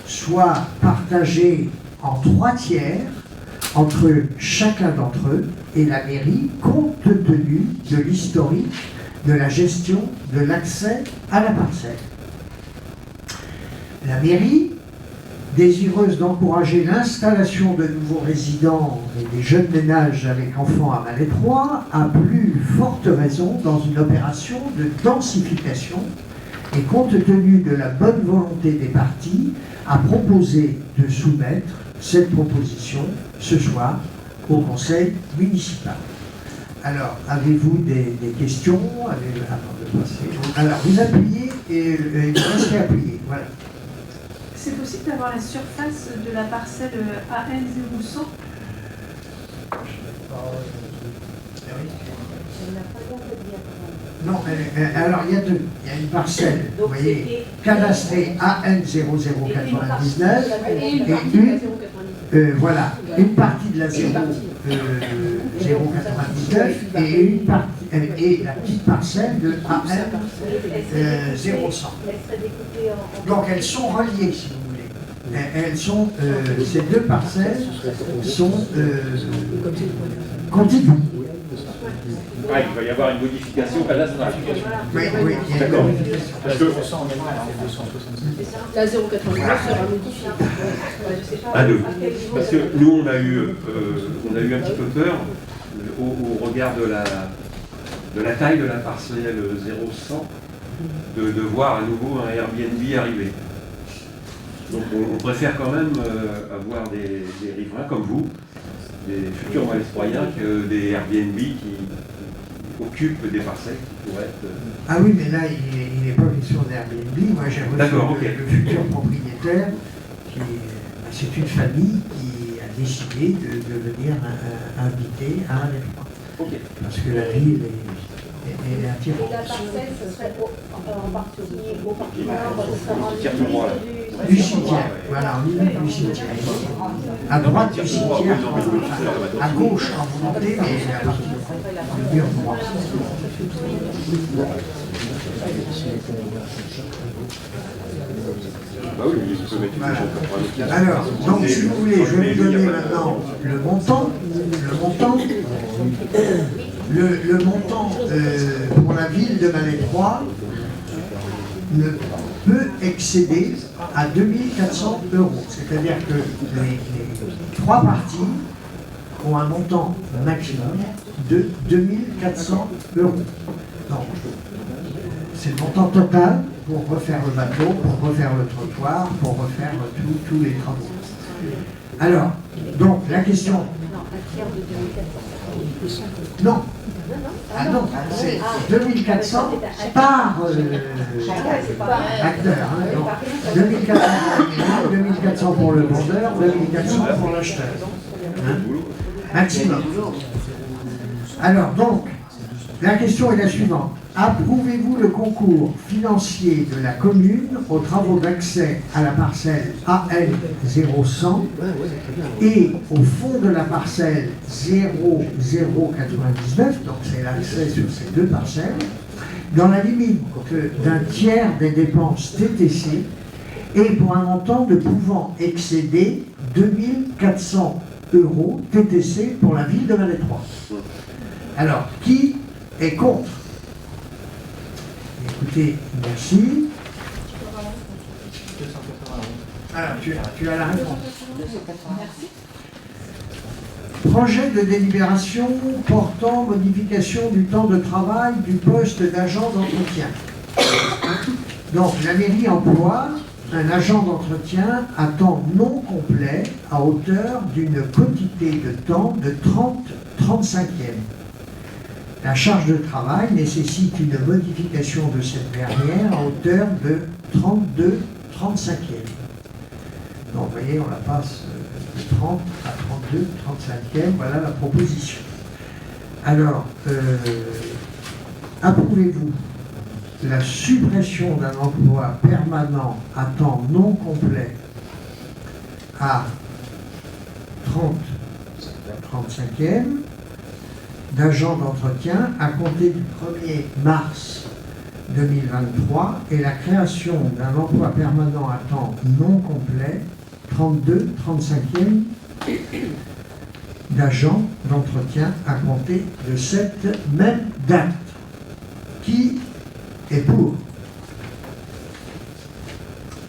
soit partagée en 3 tiers entre chacun d'entre eux et la mairie, compte tenu de l'historique de la gestion de l'accès à la parcelle. La mairie désireuse d'encourager l'installation de nouveaux résidents et des jeunes ménages avec enfants à Malétroit, a plus forte raison dans une opération de densification et compte tenu de la bonne volonté des parties, a proposé de soumettre cette proposition ce soir au conseil municipal. Alors, avez-vous des questions? Avant de passer. Alors, vous appuyez et vous restez appuyé. Voilà. C'est possible d'avoir la surface de la parcelle AN0100? Non, alors il y a deux. Il y a une parcelle, vous voyez, cadastrée AN0099 et voilà, une partie de la 099 et une partie et la petite parcelle de AN0100. Donc elles sont reliées, si vous voulez. Elles sont, ces deux parcelles sont contiguës. Ah, il va y avoir une modification cadastrale. Oui, oui. D'accord. Parce que la 0,99 sera modifiée. à deux. Parce que nous, on a eu un petit peu peur au regard de la taille de la parcelle 0100 de voir à nouveau un Airbnb arriver. Donc on préfère quand même avoir des riverains comme vous, des futurs Malétroyens, que des Airbnb qui occupent des parcelles qui pourraient être... Ah oui, mais là, il n'est pas question d'Airbnb. Moi, j'ai reçu le futur propriétaire, c'est une famille qui a décidé de venir habiter à Malétroit. Okay. Parce que la ville est attirante. Et la parcelle, ce serait en partie au parc nord, Du cimetière, voilà, en milieu du cimetière. À droite du cimetière, à gauche en montée, mais à partir du mur droit. Voilà. Alors, donc si vous voulez, je vais vous donner maintenant le montant. Le montant pour la ville de Malétroit ne peut excéder à 2400 €. C'est-à-dire que les trois parties ont un montant maximum de 2400 €. Donc, c'est le montant total pour refaire le bateau, pour refaire le trottoir, pour refaire tous les travaux. Alors, donc, la question... Non. Ah non, c'est 2400 par acteur. Hein, 2400 pour le vendeur, 2400 pour l'acheteur. Hein, maximum. Alors donc, la question est la suivante. Approuvez-vous le concours financier de la commune aux travaux d'accès à la parcelle AN0100 et au fond de la parcelle 0099, donc c'est l'accès sur ces deux parcelles, dans la limite d'un tiers des dépenses TTC et pour un montant ne pouvant excéder 2400 € TTC pour la ville de Malétroit. Alors, qui est contre? Écoutez, merci. 280 €. Alors, tu as la réponse. Projet de délibération portant modification du temps de travail du poste d'agent d'entretien. Donc, la mairie emploie un agent d'entretien à temps non complet à hauteur d'une quotité de temps de 30/35e. La charge de travail nécessite une modification de cette dernière à hauteur de 32/35e. Donc vous voyez, on la passe de 30 à 32/35e, voilà la proposition. Alors, approuvez-vous la suppression d'un emploi permanent à temps non complet à 30/35e d'agent d'entretien à compter du 1er mars 2023 et la création d'un emploi permanent à temps non complet 32/35e d'agent d'entretien à compter de cette même date. Qui est pour?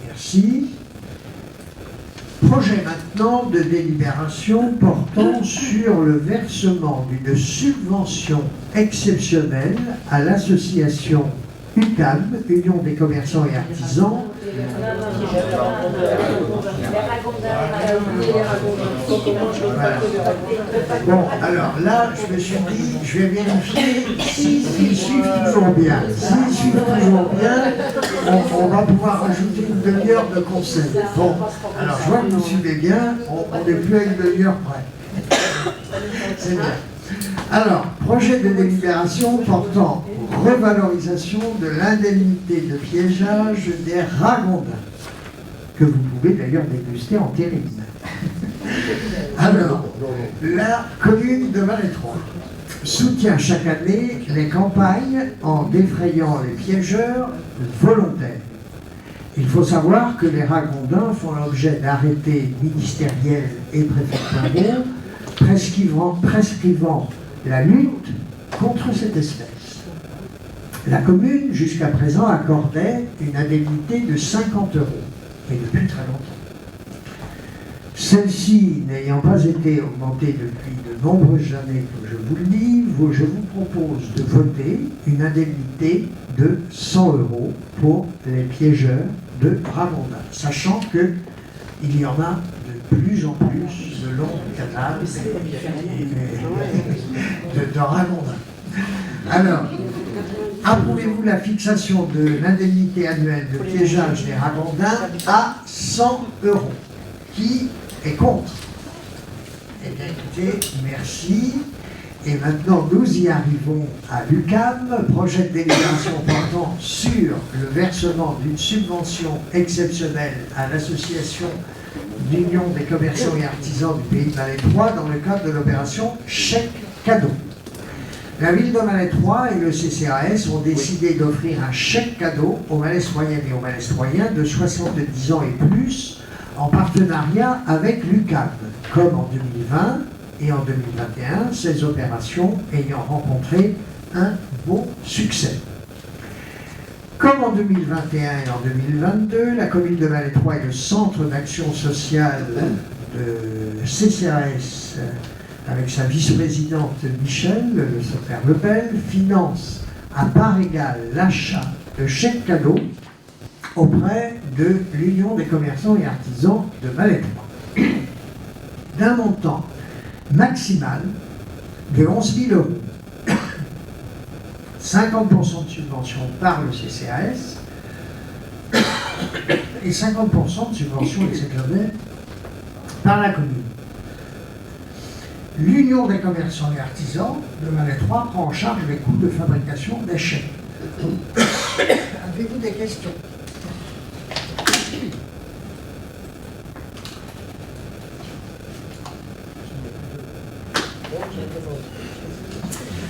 Merci. Projet maintenant de délibération portant sur le versement d'une subvention exceptionnelle à l'association UCAM, Union des commerçants et artisans. Bon, alors là, je me suis dit, je vais vérifier s'ils suivent toujours bien. S'ils suivent toujours bien, on va pouvoir rajouter une demi-heure de conseil. Bon, alors je vois que vous suivez bien, on n'est plus à une demi-heure près. C'est bien. Alors, projet de délibération portant revalorisation de l'indemnité de piégeage des ragondins, que vous pouvez d'ailleurs déguster en terrine. Alors, la commune de Valais-Trois soutient chaque année les campagnes en défrayant les piégeurs volontaires. Il faut savoir que les ragondins font l'objet d'arrêtés ministériels et préfectoraux prescrivant la lutte contre cette espèce. La commune, jusqu'à présent, accordait une indemnité de 50 €, et depuis très longtemps. Celle-ci n'ayant pas été augmentée depuis de nombreuses années, comme je vous le dis, je vous propose de voter une indemnité de 100 € pour les piégeurs de ragondins, sachant qu'il y en a de plus en plus de longs cadavres de ragondins. Alors, approuvez-vous la fixation de l'indemnité annuelle de piégeage des ragondins à 100 €? Qui est contre? Eh bien, écoutez, merci. Et maintenant, nous y arrivons à l'UCAM, projet de délibération portant sur le versement d'une subvention exceptionnelle à l'association d'Union des commerçants et artisans du pays de Valais-Trois dans le cadre de l'opération Chèque Cadeau. La ville de Valais-Trois et le CCAS ont décidé d'offrir un chèque cadeau aux Valais-Troyennes et aux Valais-Troyens de 70 ans et plus en partenariat avec l'UCAM, comme en 2020 et en 2021, ces opérations ayant rencontré un beau succès. Comme en 2021 et en 2022, la commune de Valais-Trois et le centre d'action sociale de CCAS, avec sa vice-présidente Michel, le secrétaire Lepel, finance à part égale l'achat de chèques cadeaux auprès de l'Union des commerçants et artisans de Valais-Trois, d'un montant maximal de 11 000 €, 50% de subvention par le CCAS et 50% de subvention exceptionnelle par la commune. L'Union des commerçants et artisans de Valais-Trois prend en charge les coûts de fabrication des chèques. Avez-vous des questions?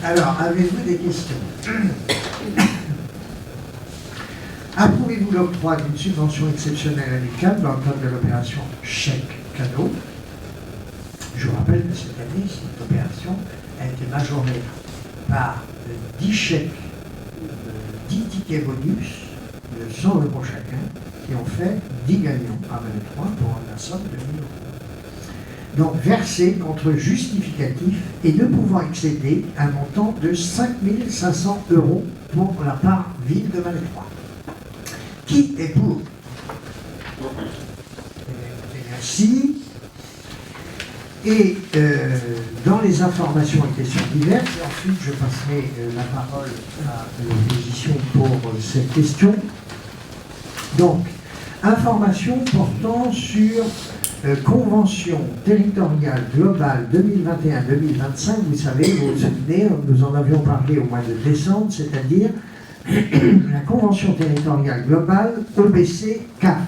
Alors, avez-vous des questions? Approuvez-vous l'octroi d'une subvention exceptionnelle à l'UCAM dans le cadre de l'opération Chèque Cadeau? Je vous rappelle que cette année, cette opération a été majorée par 10 chèques, 10 tickets bonus de 100 € chacun, qui ont fait 10 gagnants à Valais-Trois pour la somme de 1 000 €. Donc versé contre justificatif et ne pouvant excéder un montant de 5 500 € pour la part ville de Valais-Trois. Qui est pour? Merci. Et dans les informations et questions diverses, et ensuite je passerai la parole à l'opposition pour cette question. Donc, information portant sur Convention territoriale globale 2021-2025, vous savez, vous vous souvenez, nous en avions parlé au mois de décembre, c'est-à-dire la Convention territoriale globale OBC-CAF.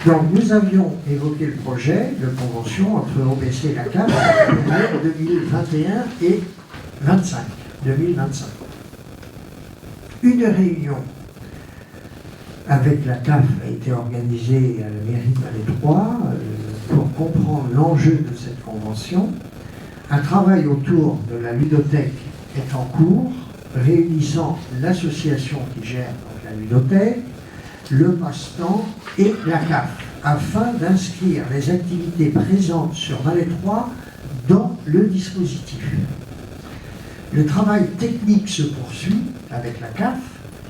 Donc nous avions évoqué le projet de convention entre OBC et la CAF en 2021 et 2025. Une réunion avec la CAF a été organisée à la mairie de Valais-Trois pour comprendre l'enjeu de cette convention. Un travail autour de la ludothèque est en cours, réunissant l'association qui gère donc la ludothèque, le passe-temps et la CAF. afin d'inscrire les activités présentes sur Malais 3 dans le dispositif. Le travail technique se poursuit avec la CAF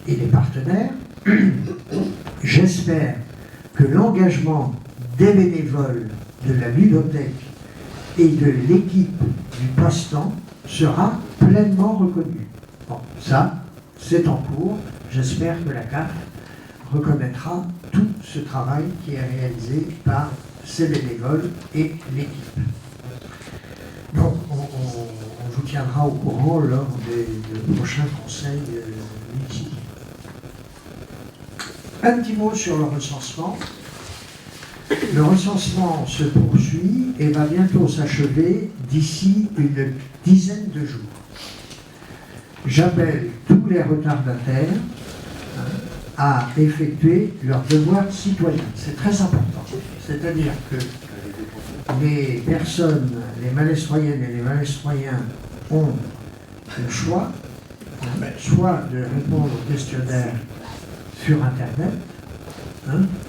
et les partenaires. J'espère que l'engagement des bénévoles de la bibliothèque et de l'équipe du passe-temps sera pleinement reconnu. Bon, ça, c'est en cours. J'espère que la CAF reconnaîtra tout ce travail qui est réalisé par ces bénévoles et l'équipe. Donc, on vous tiendra au courant lors des prochains conseils municipaux. Un petit mot sur le recensement. Le recensement se poursuit et va bientôt s'achever d'ici une dizaine de jours. J'appelle tous les retardataires à effectuer leur devoir citoyen. C'est très important. C'est-à-dire que les personnes, les Malestroyennes et les Malestroyens ont le choix, soit de répondre au questionnaire sur Internet.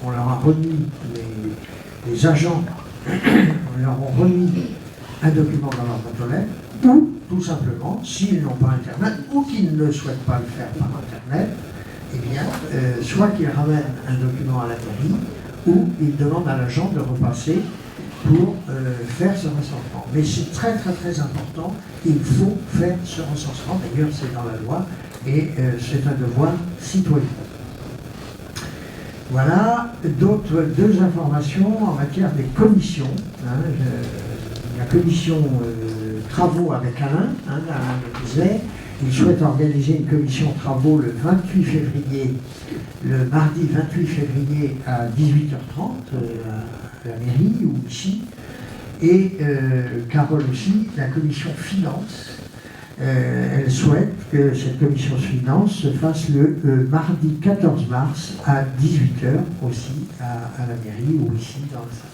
On leur a remis, les agents leur ont remis un document dans leur boîte aux lettres, ou tout simplement, s'ils n'ont pas Internet ou qu'ils ne souhaitent pas le faire par Internet, eh bien, soit qu'ils ramènent un document à la mairie, ou ils demandent à l'agent de repasser pour faire ce recensement. Mais c'est très très très important, il faut faire ce recensement, d'ailleurs c'est dans la loi, et c'est un devoir citoyen. Voilà, deux informations en matière des commissions. La commission travaux avec Alain le disait, il souhaite organiser une commission travaux le 28 février, le mardi 28 février à 18h30 à la mairie ou ici. Et Carole aussi, la commission finance. Elle souhaite que cette commission finance se fasse le mardi 14 mars à 18h aussi à la mairie ou ici dans le salon.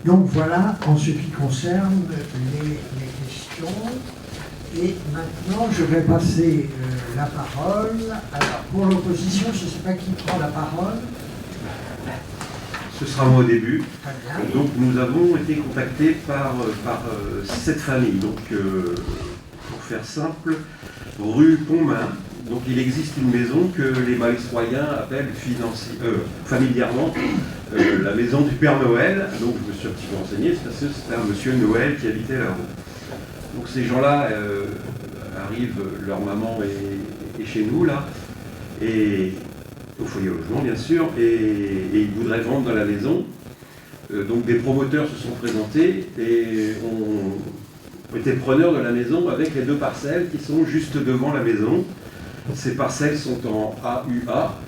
Donc voilà en ce qui concerne les questions. Et maintenant je vais passer la parole. Alors pour l'opposition, je ne sais pas qui prend la parole. Ce sera moi au début. Très bien. Donc nous avons été contactés par cette famille. Donc pour faire simple, rue Pontmain. Donc il existe une maison que les Malestroyens appellent familièrement la maison du Père Noël. Donc je me suis un petit peu renseigné, c'est parce que c'était un monsieur Noël qui habitait là-haut. Donc ces gens-là arrivent, leur maman est chez nous là, et au foyer au logement bien sûr, et ils voudraient vendre dans la maison. Donc des promoteurs se sont présentés et ont été preneurs de la maison avec les deux parcelles qui sont juste devant la maison. Ces parcelles sont en AUA,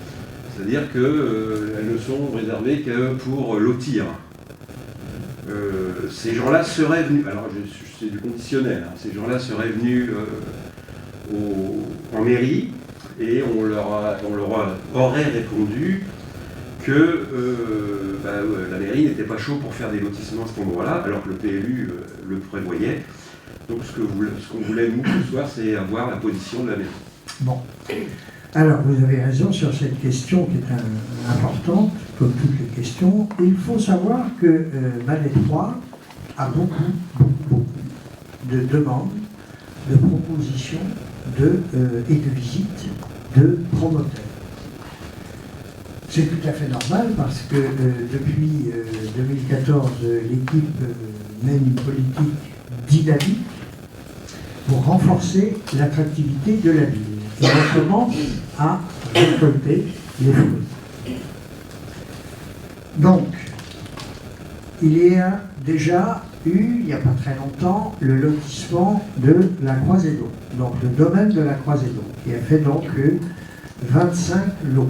c'est-à-dire qu'elles ne sont réservées que pour lotir. Ces gens-là seraient venus, alors c'est du conditionnel, ces gens-là seraient venus en mairie, et on leur aurait répondu que la mairie n'était pas chaud pour faire des lotissements à cet endroit-là, alors que le PLU le prévoyait. Donc ce qu'on voulait nous ce soir, c'est avoir la position de la mairie. Bon. Alors vous avez raison sur cette question qui est importante, comme toutes les questions. Il faut savoir que Malais 3 a beaucoup de demandes, de propositions et de visites de promoteurs. C'est tout à fait normal parce que depuis 2014, l'équipe mène une politique dynamique pour renforcer l'attractivité de la ville. Et on commence à récolter les fruits. Donc, il y a déjà eu, il n'y a pas très longtemps, le lotissement de la Croisée d'Eau, donc le domaine de la Croisée d'Eau, qui a fait donc 25 lots.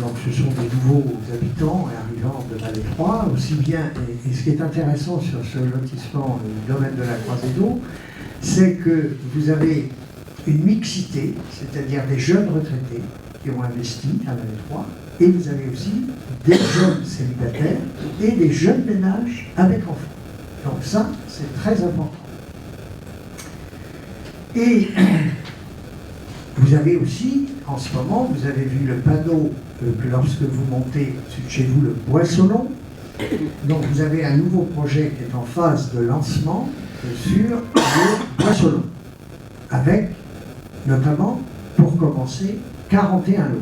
Donc ce sont des nouveaux habitants arrivant de Malais 3, aussi bien, et ce qui est intéressant sur ce lotissement du domaine de la Croisée d'Eau, c'est que vous avez une mixité, c'est-à-dire des jeunes retraités qui ont investi à Malais 3, et vous avez aussi des jeunes célibataires et des jeunes ménages avec enfants. Donc ça, c'est très important. Et vous avez aussi, en ce moment, vous avez vu le panneau que lorsque vous montez chez vous le Bois-Solon. Donc vous avez un nouveau projet qui est en phase de lancement sur le Bois-Solon, avec notamment, pour commencer, 41 lots.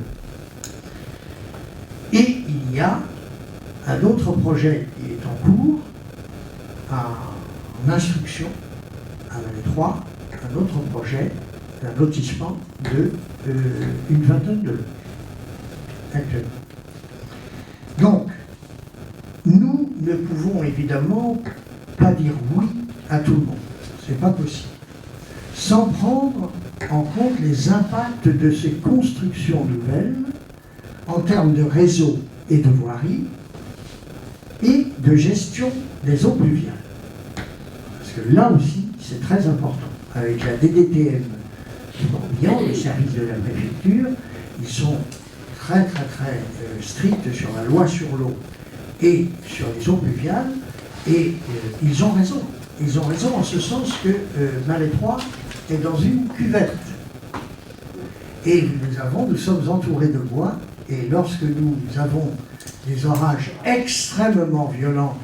Et il y a un autre projet qui est en cours, en instruction, à Vallée 3, un autre projet d'un lotissement de une vingtaine de lots, actuellement. Donc, nous ne pouvons évidemment pas dire oui à tout le monde. C'est pas possible. Sans prendre en compte les impacts de ces constructions nouvelles en termes de réseau et de voirie et de gestion des eaux pluviales. Parce que là aussi, c'est très important. Avec la DDTM du Morbihan, les services de la préfecture, ils sont très stricts sur la loi sur l'eau et sur les eaux pluviales, et ils ont raison. Ils ont raison en ce sens que Vallée 3 est dans une cuvette. Et nous sommes entourés de bois, et lorsque nous avons des orages extrêmement violents,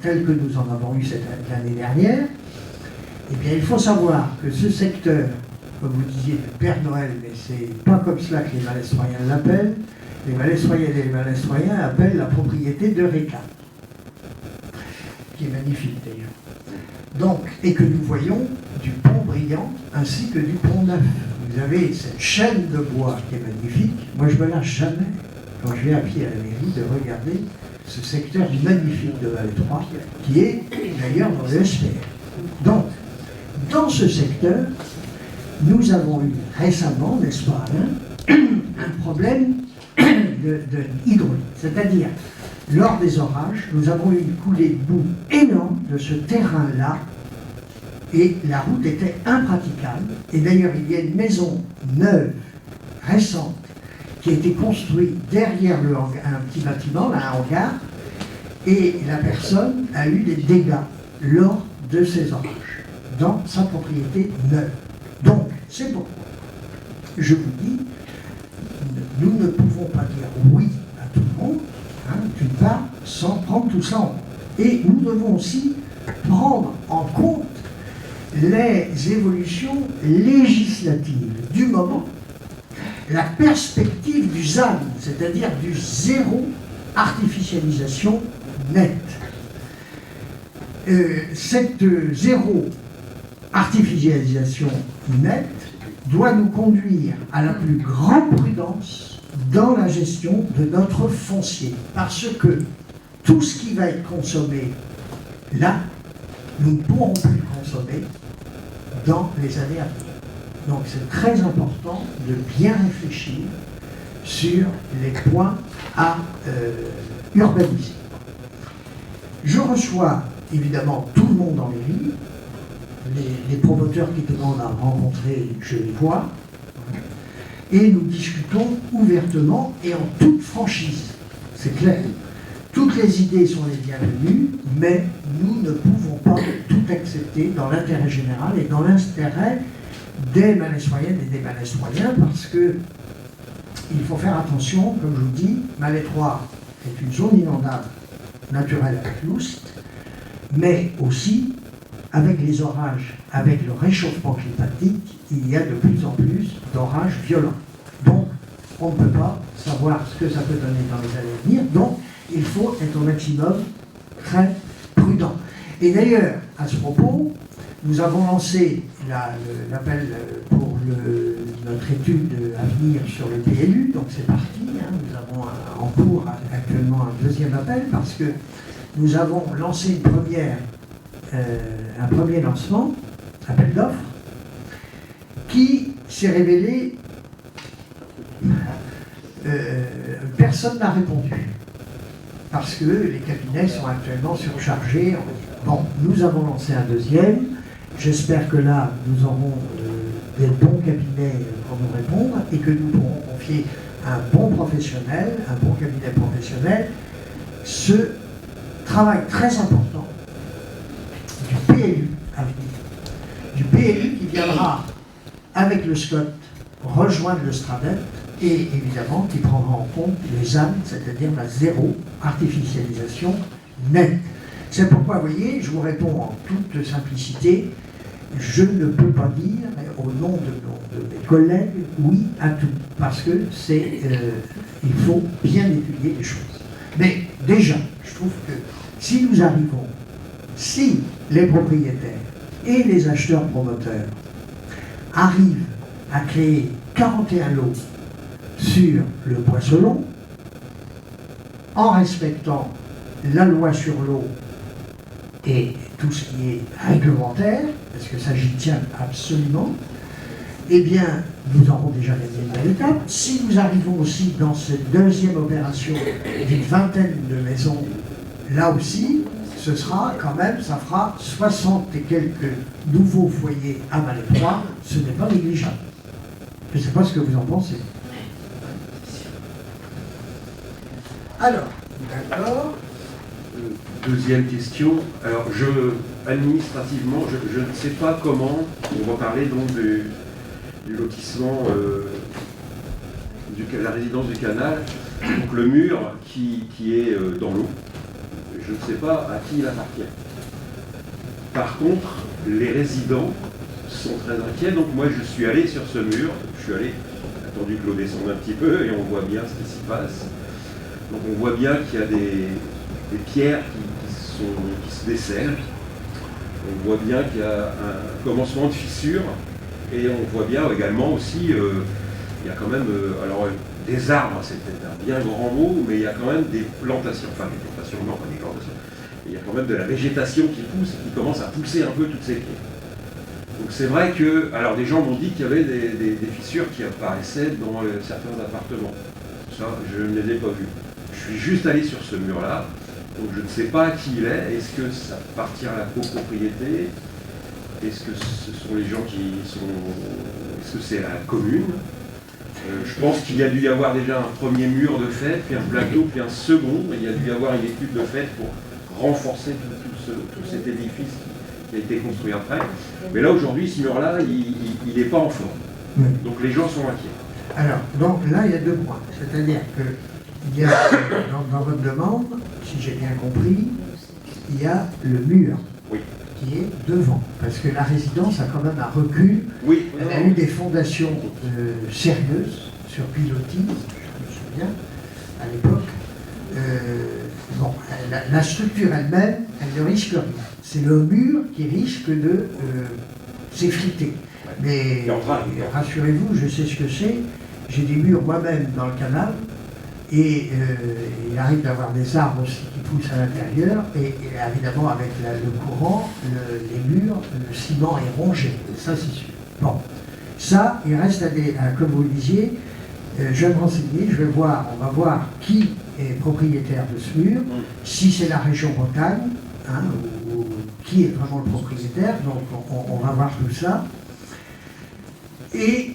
tels que nous en avons eu l'année dernière, eh bien il faut savoir que ce secteur, comme vous disiez, le Père Noël, mais c'est pas comme cela que les Valestroyens l'appellent. Les Valestroyennes et les Valestroyens appellent la propriété de Réclame, qui est magnifique d'ailleurs. Donc, et que nous voyons du pont brillant ainsi que du pont neuf. Vous avez cette chaîne de bois qui est magnifique. Moi, je ne me lâche jamais, quand je vais à pied à la mairie, de regarder ce secteur magnifique de Vallée 3, qui est d'ailleurs dans le SPR. Donc, dans ce secteur, nous avons eu récemment, n'est-ce pas, Alain, un problème de hydraulique. C'est-à-dire, lors des orages, nous avons eu une coulée de boue énorme de ce terrain-là, et la route était impraticable. Et d'ailleurs, il y a une maison neuve, récente, qui a été construite derrière un petit bâtiment, là, un hangar, et la personne a eu des dégâts lors de ces orages, dans sa propriété neuve. Donc, c'est pourquoi je vous dis, nous ne pouvons pas dire oui à tout le monde, d'une part, sans prendre tout ça en compte. Et nous devons aussi prendre en compte les évolutions législatives du moment, la perspective du ZAN, c'est-à-dire du zéro artificialisation nette. Cette zéro artificialisation nette doit nous conduire à la plus grande prudence dans la gestion de notre foncier. Parce que tout ce qui va être consommé là, nous ne pourrons plus le consommer dans les années à venir. Donc c'est très important de bien réfléchir sur les points à urbaniser. Je reçois évidemment tout le monde dans les villes. Les promoteurs qui demandent à rencontrer, je les vois, et nous discutons ouvertement et en toute franchise. C'est clair. Toutes les idées sont les bienvenues, mais nous ne pouvons pas tout accepter dans l'intérêt général et dans l'intérêt des Malestroyennes et des Malestroyens, parce que il faut faire attention, comme je vous dis, Vallée 3 est une zone inondable naturelle avec l'Oust, mais aussi avec les orages, avec le réchauffement climatique, il y a de plus en plus d'orages violents. Donc, on ne peut pas savoir ce que ça peut donner dans les années à venir. Donc, il faut être au maximum très prudent. Et d'ailleurs, à ce propos, nous avons lancé l'appel pour notre étude à venir sur le PLU. Donc, c'est parti. Nous avons en cours actuellement un deuxième appel parce que nous avons lancé un premier lancement, appel d'offres, qui s'est révélé, personne n'a répondu, parce que les cabinets sont actuellement surchargés. Bon, nous avons lancé un deuxième, j'espère que là, nous aurons des bons cabinets pour nous répondre, et que nous pourrons confier un bon professionnel, un bon cabinet professionnel, ce travail très important du PLU à venir. Du PLU qui viendra, avec le SCOT, rejoindre le STRADET et évidemment qui prendra en compte les ZAN, c'est-à-dire la zéro artificialisation nette. C'est pourquoi, vous voyez, je vous réponds en toute simplicité, je ne peux pas dire au nom de mes collègues oui à tout, parce que il faut bien étudier les choses. Mais déjà, je trouve que si nous arrivons, si les propriétaires et les acheteurs promoteurs arrivent à créer 41 lots sur le Poisson-Long, en respectant la loi sur l'eau et tout ce qui est réglementaire, parce que ça j'y tiens absolument, eh bien, nous aurons déjà gagné une belle étape. Si nous arrivons aussi dans cette deuxième opération d'une vingtaine de maisons, là aussi, ce sera quand même, ça fera 60 et quelques nouveaux foyers à Malétroit, ce n'est pas négligeable. Je ne sais pas ce que vous en pensez. Alors, d'accord. Deuxième question. Alors, administrativement, je ne sais pas comment, on va parler donc du lotissement de la résidence du canal, donc le mur qui est dans l'eau. Je ne sais pas à qui il appartient. Par contre, les résidents sont très inquiets, donc moi je suis allé sur ce mur, attendu que l'eau descende un petit peu, et on voit bien ce qui s'y passe. Donc on voit bien qu'il y a des pierres qui se descellent. On voit bien qu'il y a un commencement de fissure, et on voit bien également aussi, il y a quand même, alors des arbres, c'est peut-être un bien grand mot, mais il y a quand même des plantations, enfin des plantations, non pas des plantations, il y a quand même de la végétation qui pousse, qui commence à pousser un peu toutes ces pierres. Donc c'est vrai que, alors des gens m'ont dit qu'il y avait des fissures qui apparaissaient dans certains appartements. Ça, je ne les ai pas vus. Je suis juste allé sur ce mur-là, donc je ne sais pas qui il est. Est-ce que ça appartient à la copropriété? Est-ce que ce sont les gens qui sont... Est-ce que c'est la commune? Je pense qu'il y a dû y avoir déjà un premier mur de fait, puis un plateau, puis un second. Il y a dû y avoir une étude de fait pour renforcer tout cet édifice qui a été construit après. Mais là, aujourd'hui, ce mur-là, il n'est pas en forme. Donc les gens sont inquiets. Alors, donc là, il y a deux points. C'est-à-dire qu'il y a, dans votre demande, si j'ai bien compris, il y a le mur qui est devant. Parce que la résidence a quand même un recul. Oui. Elle a eu des fondations sérieuses sur pilotis, je me souviens, à l'époque. Bon, la structure elle-même, elle ne risque rien. C'est le mur qui risque de s'effriter. Mais rassurez-vous, je sais ce que c'est. J'ai des murs moi-même dans le canal et il arrive d'avoir des arbres aussi qui poussent à l'intérieur et évidemment avec le courant, les murs, le ciment est rongé, ça c'est sûr. Bon, ça, il reste comme vous le disiez, je vais me renseigner, on va voir qui est propriétaire de ce mur, si c'est la région Bretagne, hein, ou qui est vraiment le propriétaire, donc on va voir tout ça. Et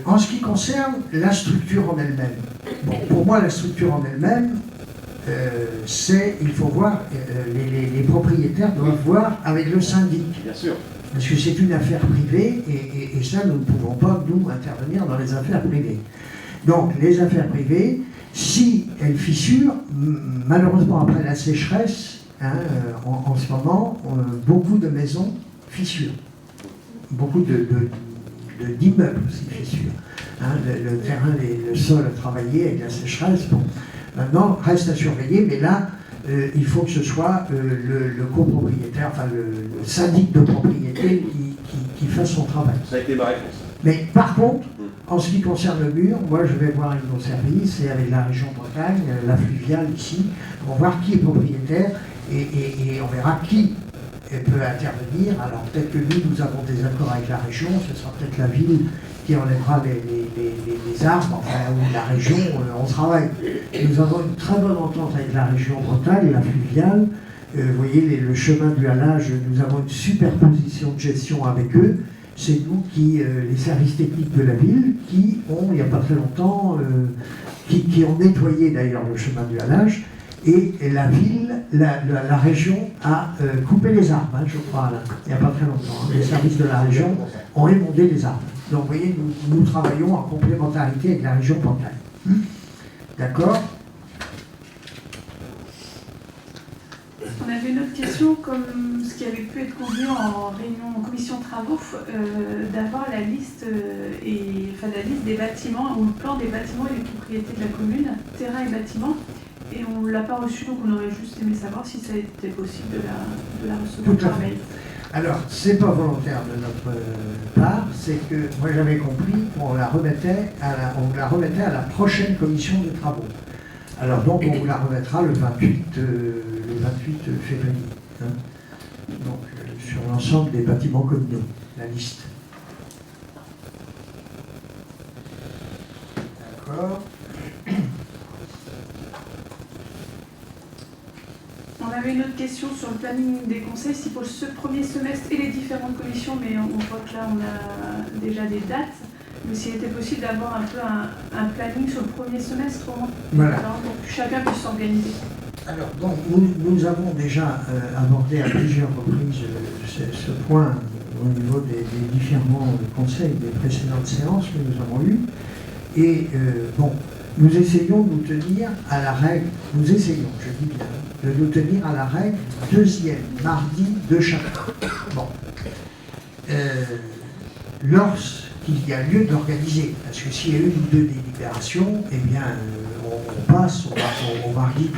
en ce qui concerne la structure en elle-même, bon, pour moi la structure en elle-même, il faut voir, les propriétaires doivent voir avec le syndic. Bien sûr. Parce que c'est une affaire privée et ça, nous ne pouvons pas, nous, intervenir dans les affaires privées. Donc, les affaires privées, si elles fissurent, malheureusement après la sécheresse, hein, en ce moment, beaucoup de maisons fissurent. Beaucoup d'immeubles aussi fissurent. Hein, le terrain, le sol a travaillé avec la sécheresse. Bon. Maintenant, reste à surveiller, mais là, il faut que ce soit le copropriétaire, enfin le syndic de propriété qui fasse son travail. Ça a été ma réponse. Mais par contre, en ce qui concerne le mur, moi je vais voir avec nos services et avec la région Bretagne, la fluviale ici, pour voir qui est propriétaire et on verra qui peut intervenir. Alors peut-être que nous avons des accords avec la région, ce sera peut-être la ville qui enlèvera les arbres, enfin, ou la région, on travaille. Nous avons une très bonne entente avec la région Bretagne, la fluviale. Vous voyez, le chemin du halage, nous avons une superposition de gestion avec eux. C'est nous les services techniques de la ville, qui ont, il n'y a pas très longtemps, qui ont nettoyé d'ailleurs le chemin du halage. Et la ville, la région a coupé les arbres, hein, je crois, là, il n'y a pas très longtemps. Hein. Les services de la région ont émondé les arbres. Donc vous voyez, nous travaillons en complémentarité avec la région Bretagne. D'accord? On avait une autre question, comme ce qui avait pu être convenu en réunion, en commission de travaux, d'avoir la liste, la liste des bâtiments, ou le plan des bâtiments et des propriétés de la commune, terrain et bâtiments, et on ne l'a pas reçu, donc on aurait juste aimé savoir si ça était possible de la recevoir Tout à par fait. mail. Alors, c'est pas volontaire de notre part, c'est que moi j'avais compris qu'on la remettait on la remettait à la prochaine commission de travaux. Alors donc on vous la remettra le 28 février. Hein. Donc sur l'ensemble des bâtiments communaux, la liste. D'accord. On avait une autre question sur le planning des conseils, si pour ce premier semestre et les différentes commissions, mais on voit que là on a déjà des dates, mais s'il était possible d'avoir un peu un planning sur le premier semestre au moins, Voilà. pour que chacun puisse s'organiser. Alors, donc, nous avons déjà abordé à plusieurs reprises ce point au niveau des différents conseils des précédentes séances que nous avons eues. Et nous essayons de nous tenir à la règle, je dis bien, de nous tenir à la règle deuxième mardi de chaque mois. Bon. Lorsqu'il y a lieu d'organiser, parce que s'il y a une ou deux délibérations, eh bien, on passe au mardi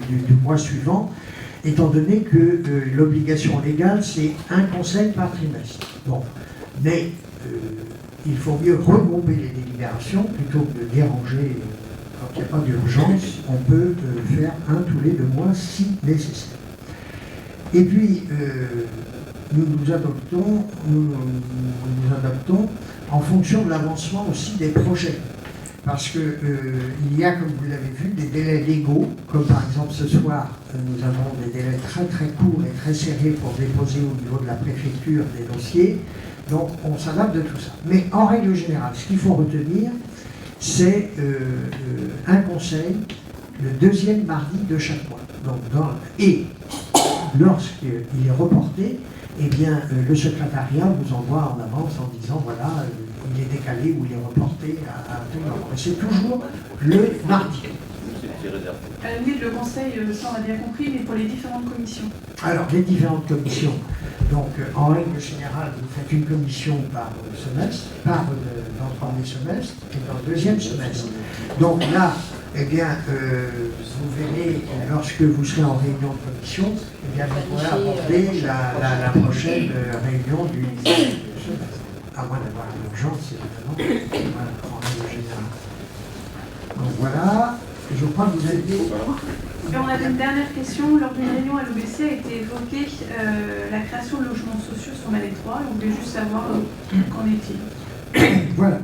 du mois suivant, étant donné que l'obligation légale, c'est un conseil par trimestre. Bon, mais il faut mieux regrouper les délibérations plutôt que de déranger. Quand il n'y a pas d'urgence, on peut faire un tous les 2 mois si nécessaire. Et puis, nous nous adaptons en fonction de l'avancement aussi des projets. Parce qu'il y a, comme vous l'avez vu, des délais légaux, comme par exemple ce soir, nous avons des délais très très courts et très serrés pour déposer au niveau de la préfecture des dossiers. Donc on s'adapte de tout ça. Mais en règle générale, ce qu'il faut retenir, c'est un conseil le deuxième mardi de chaque mois. Donc, et lorsqu'il est reporté, eh bien, le secrétariat vous envoie en avance en disant voilà, il est décalé ou il est reporté à tel moment. Et c'est toujours le mardi. À la limite, le conseil, ça on a bien compris, mais pour les différentes commissions. Alors, les différentes commissions. Donc, en règle générale, vous faites une commission par semestre, dans le premier semestre et dans le deuxième semestre. Donc là, eh bien, vous verrez, lorsque vous serez en réunion de commission, eh bien, vous pourrez aborder la prochaine réunion du semestre. À moins d'avoir l'urgence, évidemment, voilà, en règle générale. Donc voilà, je crois que vous avez dit... Et on avait une dernière question. Lors d'une réunion à l'OBC a été évoquée la création de logements sociaux sur Malais 3. On voulait juste savoir qu'en est-il. Voilà.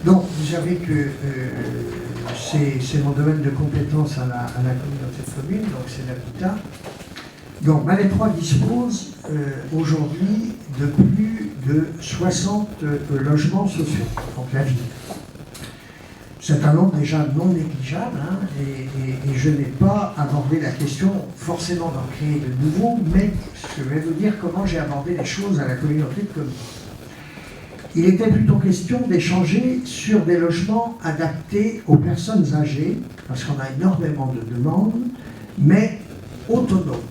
Donc, vous savez que c'est mon domaine de compétence à la communauté de communes, donc c'est l'habitat. Donc, Malais 3 dispose aujourd'hui de plus de 60 logements sociaux, donc la ville. C'est un nombre déjà non négligeable, hein, et je n'ai pas abordé la question forcément d'en créer de nouveaux, mais je vais vous dire comment j'ai abordé les choses à la communauté de communes. Il était plutôt question d'échanger sur des logements adaptés aux personnes âgées, parce qu'on a énormément de demandes, mais autonomes.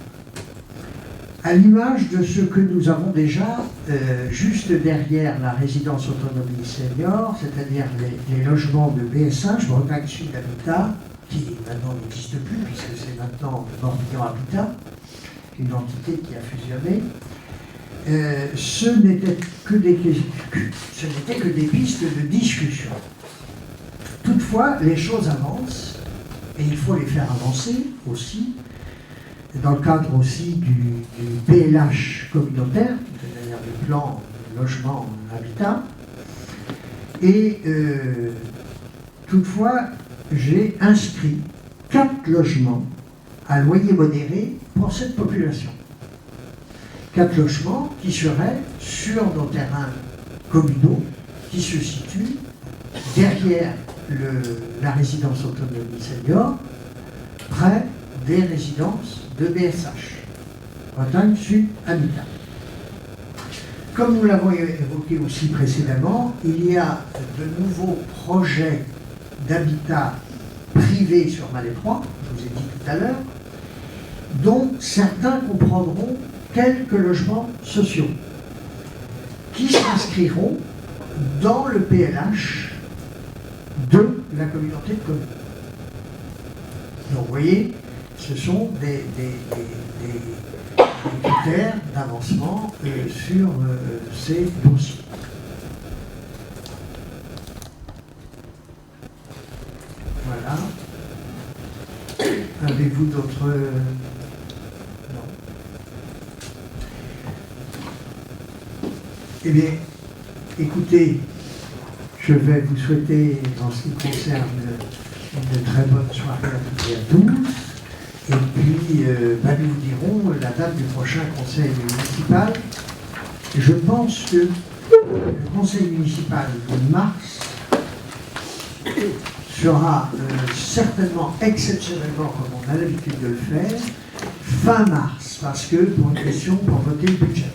À l'image de ce que nous avons déjà juste derrière la résidence autonomie senior, c'est-à-dire les logements de BSH, Bretagne Sud Habitat, qui maintenant n'existe plus puisque c'est maintenant Morbihan Habitat, une entité qui a fusionné. Ce n'était que des pistes de discussion. Toutefois, les choses avancent, et il faut les faire avancer aussi, dans le cadre aussi du PLH communautaire, c'est-à-dire du plan logement habitat. Et toutefois, j'ai inscrit 4 logements à loyer modéré pour cette population. 4 logements qui seraient sur nos terrains communaux, qui se situent derrière la résidence autonomie senior, près des résidences de BSH, Bretagne Sud Habitat. Comme nous l'avons évoqué aussi précédemment, il y a de nouveaux projets d'habitat privé sur Malétroit, je vous ai dit tout à l'heure, dont certains comprendront quelques logements sociaux qui s'inscriront dans le PLH de la communauté de communes. Donc vous voyez, ce sont des critères d'avancement sur ces dossiers. Voilà. Avez-vous d'autres... Non. Eh bien, écoutez, je vais vous souhaiter, en ce qui concerne, une très bonne soirée à toutes et à tous. Et puis, nous vous dirons la date du prochain conseil municipal. Je pense que le conseil municipal de mars sera certainement, exceptionnellement, comme on a l'habitude de le faire, fin mars, parce que pour une question, pour voter le budget.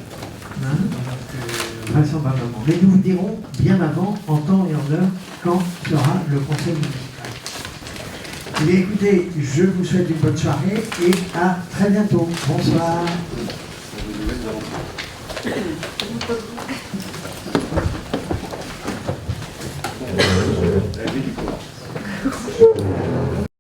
Hein, donc, vraisemblablement. Mais nous vous dirons bien avant, en temps et en heure, quand sera le conseil municipal. Eh bien, écoutez, je vous souhaite une bonne soirée et à très bientôt. Bonsoir. La